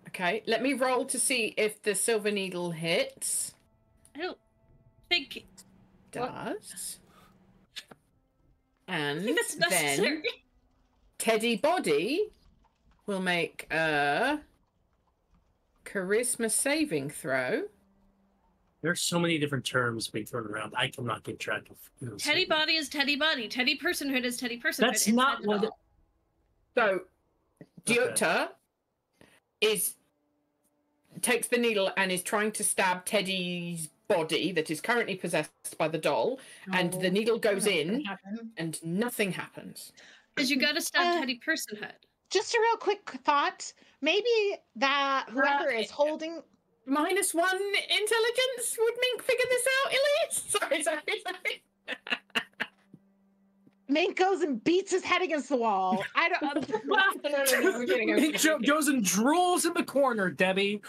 Okay. Let me roll to see if the silver needle hits. I don't think. Does. I And think that's necessary. then Teddy body will make a charisma saving throw. There's so many different terms being thrown around. I cannot keep track of. Teddy body is Teddy body. Teddy personhood is Teddy personhood. That's inside not the what doll. So Okay. Diota takes the needle and is trying to stab Teddy's body that is currently possessed by the doll, and the needle goes That's in gonna happen. and nothing happens. Because you gotta stab Uh, Teddy personhood. Just a real quick thought. Maybe that whoever is holding -1 intelligence. Would Mink figure this out, Elise? Sorry. Mink goes and beats his head against the wall. I don't. No, I'm kidding, I'm He kidding. goes and drools in the corner, Debbie.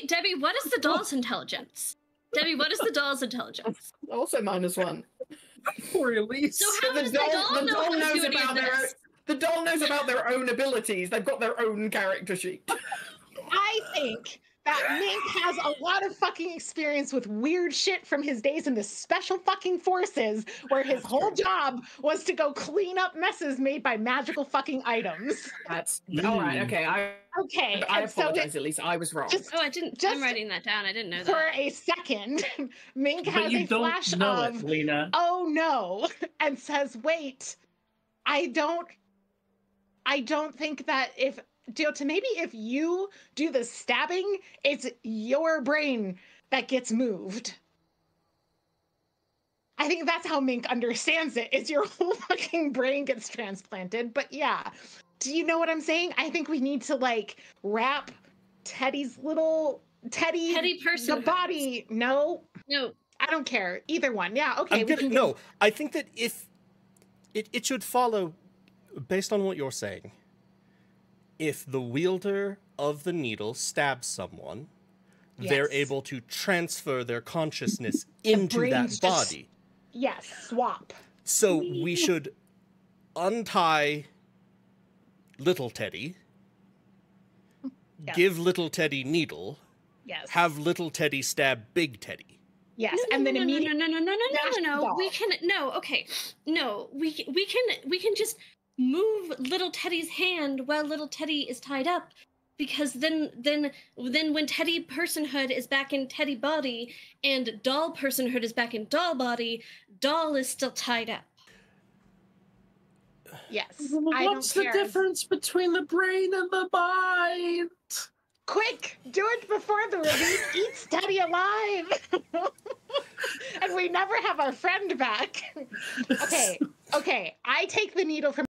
Debbie, what is the doll's intelligence? Debbie, what is the doll's intelligence? Also -1. Poor Elise. So how does the doll know how to do any of this? The doll knows about their own abilities. They've got their own character sheet. I think that Mink has a lot of fucking experience with weird shit from his days in the special fucking forces, where his whole job was to go clean up messes made by magical fucking items. That's all right. Okay, Okay, I and so apologize. At least I was wrong. Oh, I didn't. Just I'm writing that down. I didn't know for that. a second, Mink But has you a flash don't know of, it, Lena. oh no, and says, wait, I don't think that if Deota, maybe if you do the stabbing, it's your brain that gets moved. I think that's how Mink understands it. It's your whole fucking brain gets transplanted. But yeah, do you know what I'm saying? I think we need to like wrap Teddy's little Teddy person. the body. No, No. I don't care. Either one. Yeah, okay. No, I think that if it should follow, based on what you're saying, if the wielder of the needle stabs someone, they're Yes. able to transfer their consciousness into that brains just- body. Yes, swap. So we should untie little Teddy, Yes. give little Teddy needle, Yes. have little Teddy stab big Teddy. Yes, and then immediately No. We can we can just move little Teddy's hand while little Teddy is tied up, because then when Teddy personhood is back in Teddy body and doll personhood is back in doll body, doll is still tied up. Yes. What's the difference between the brain and the mind? Quick, do it before the release eats Teddy alive. And we never have our friend back. Okay, I take the needle from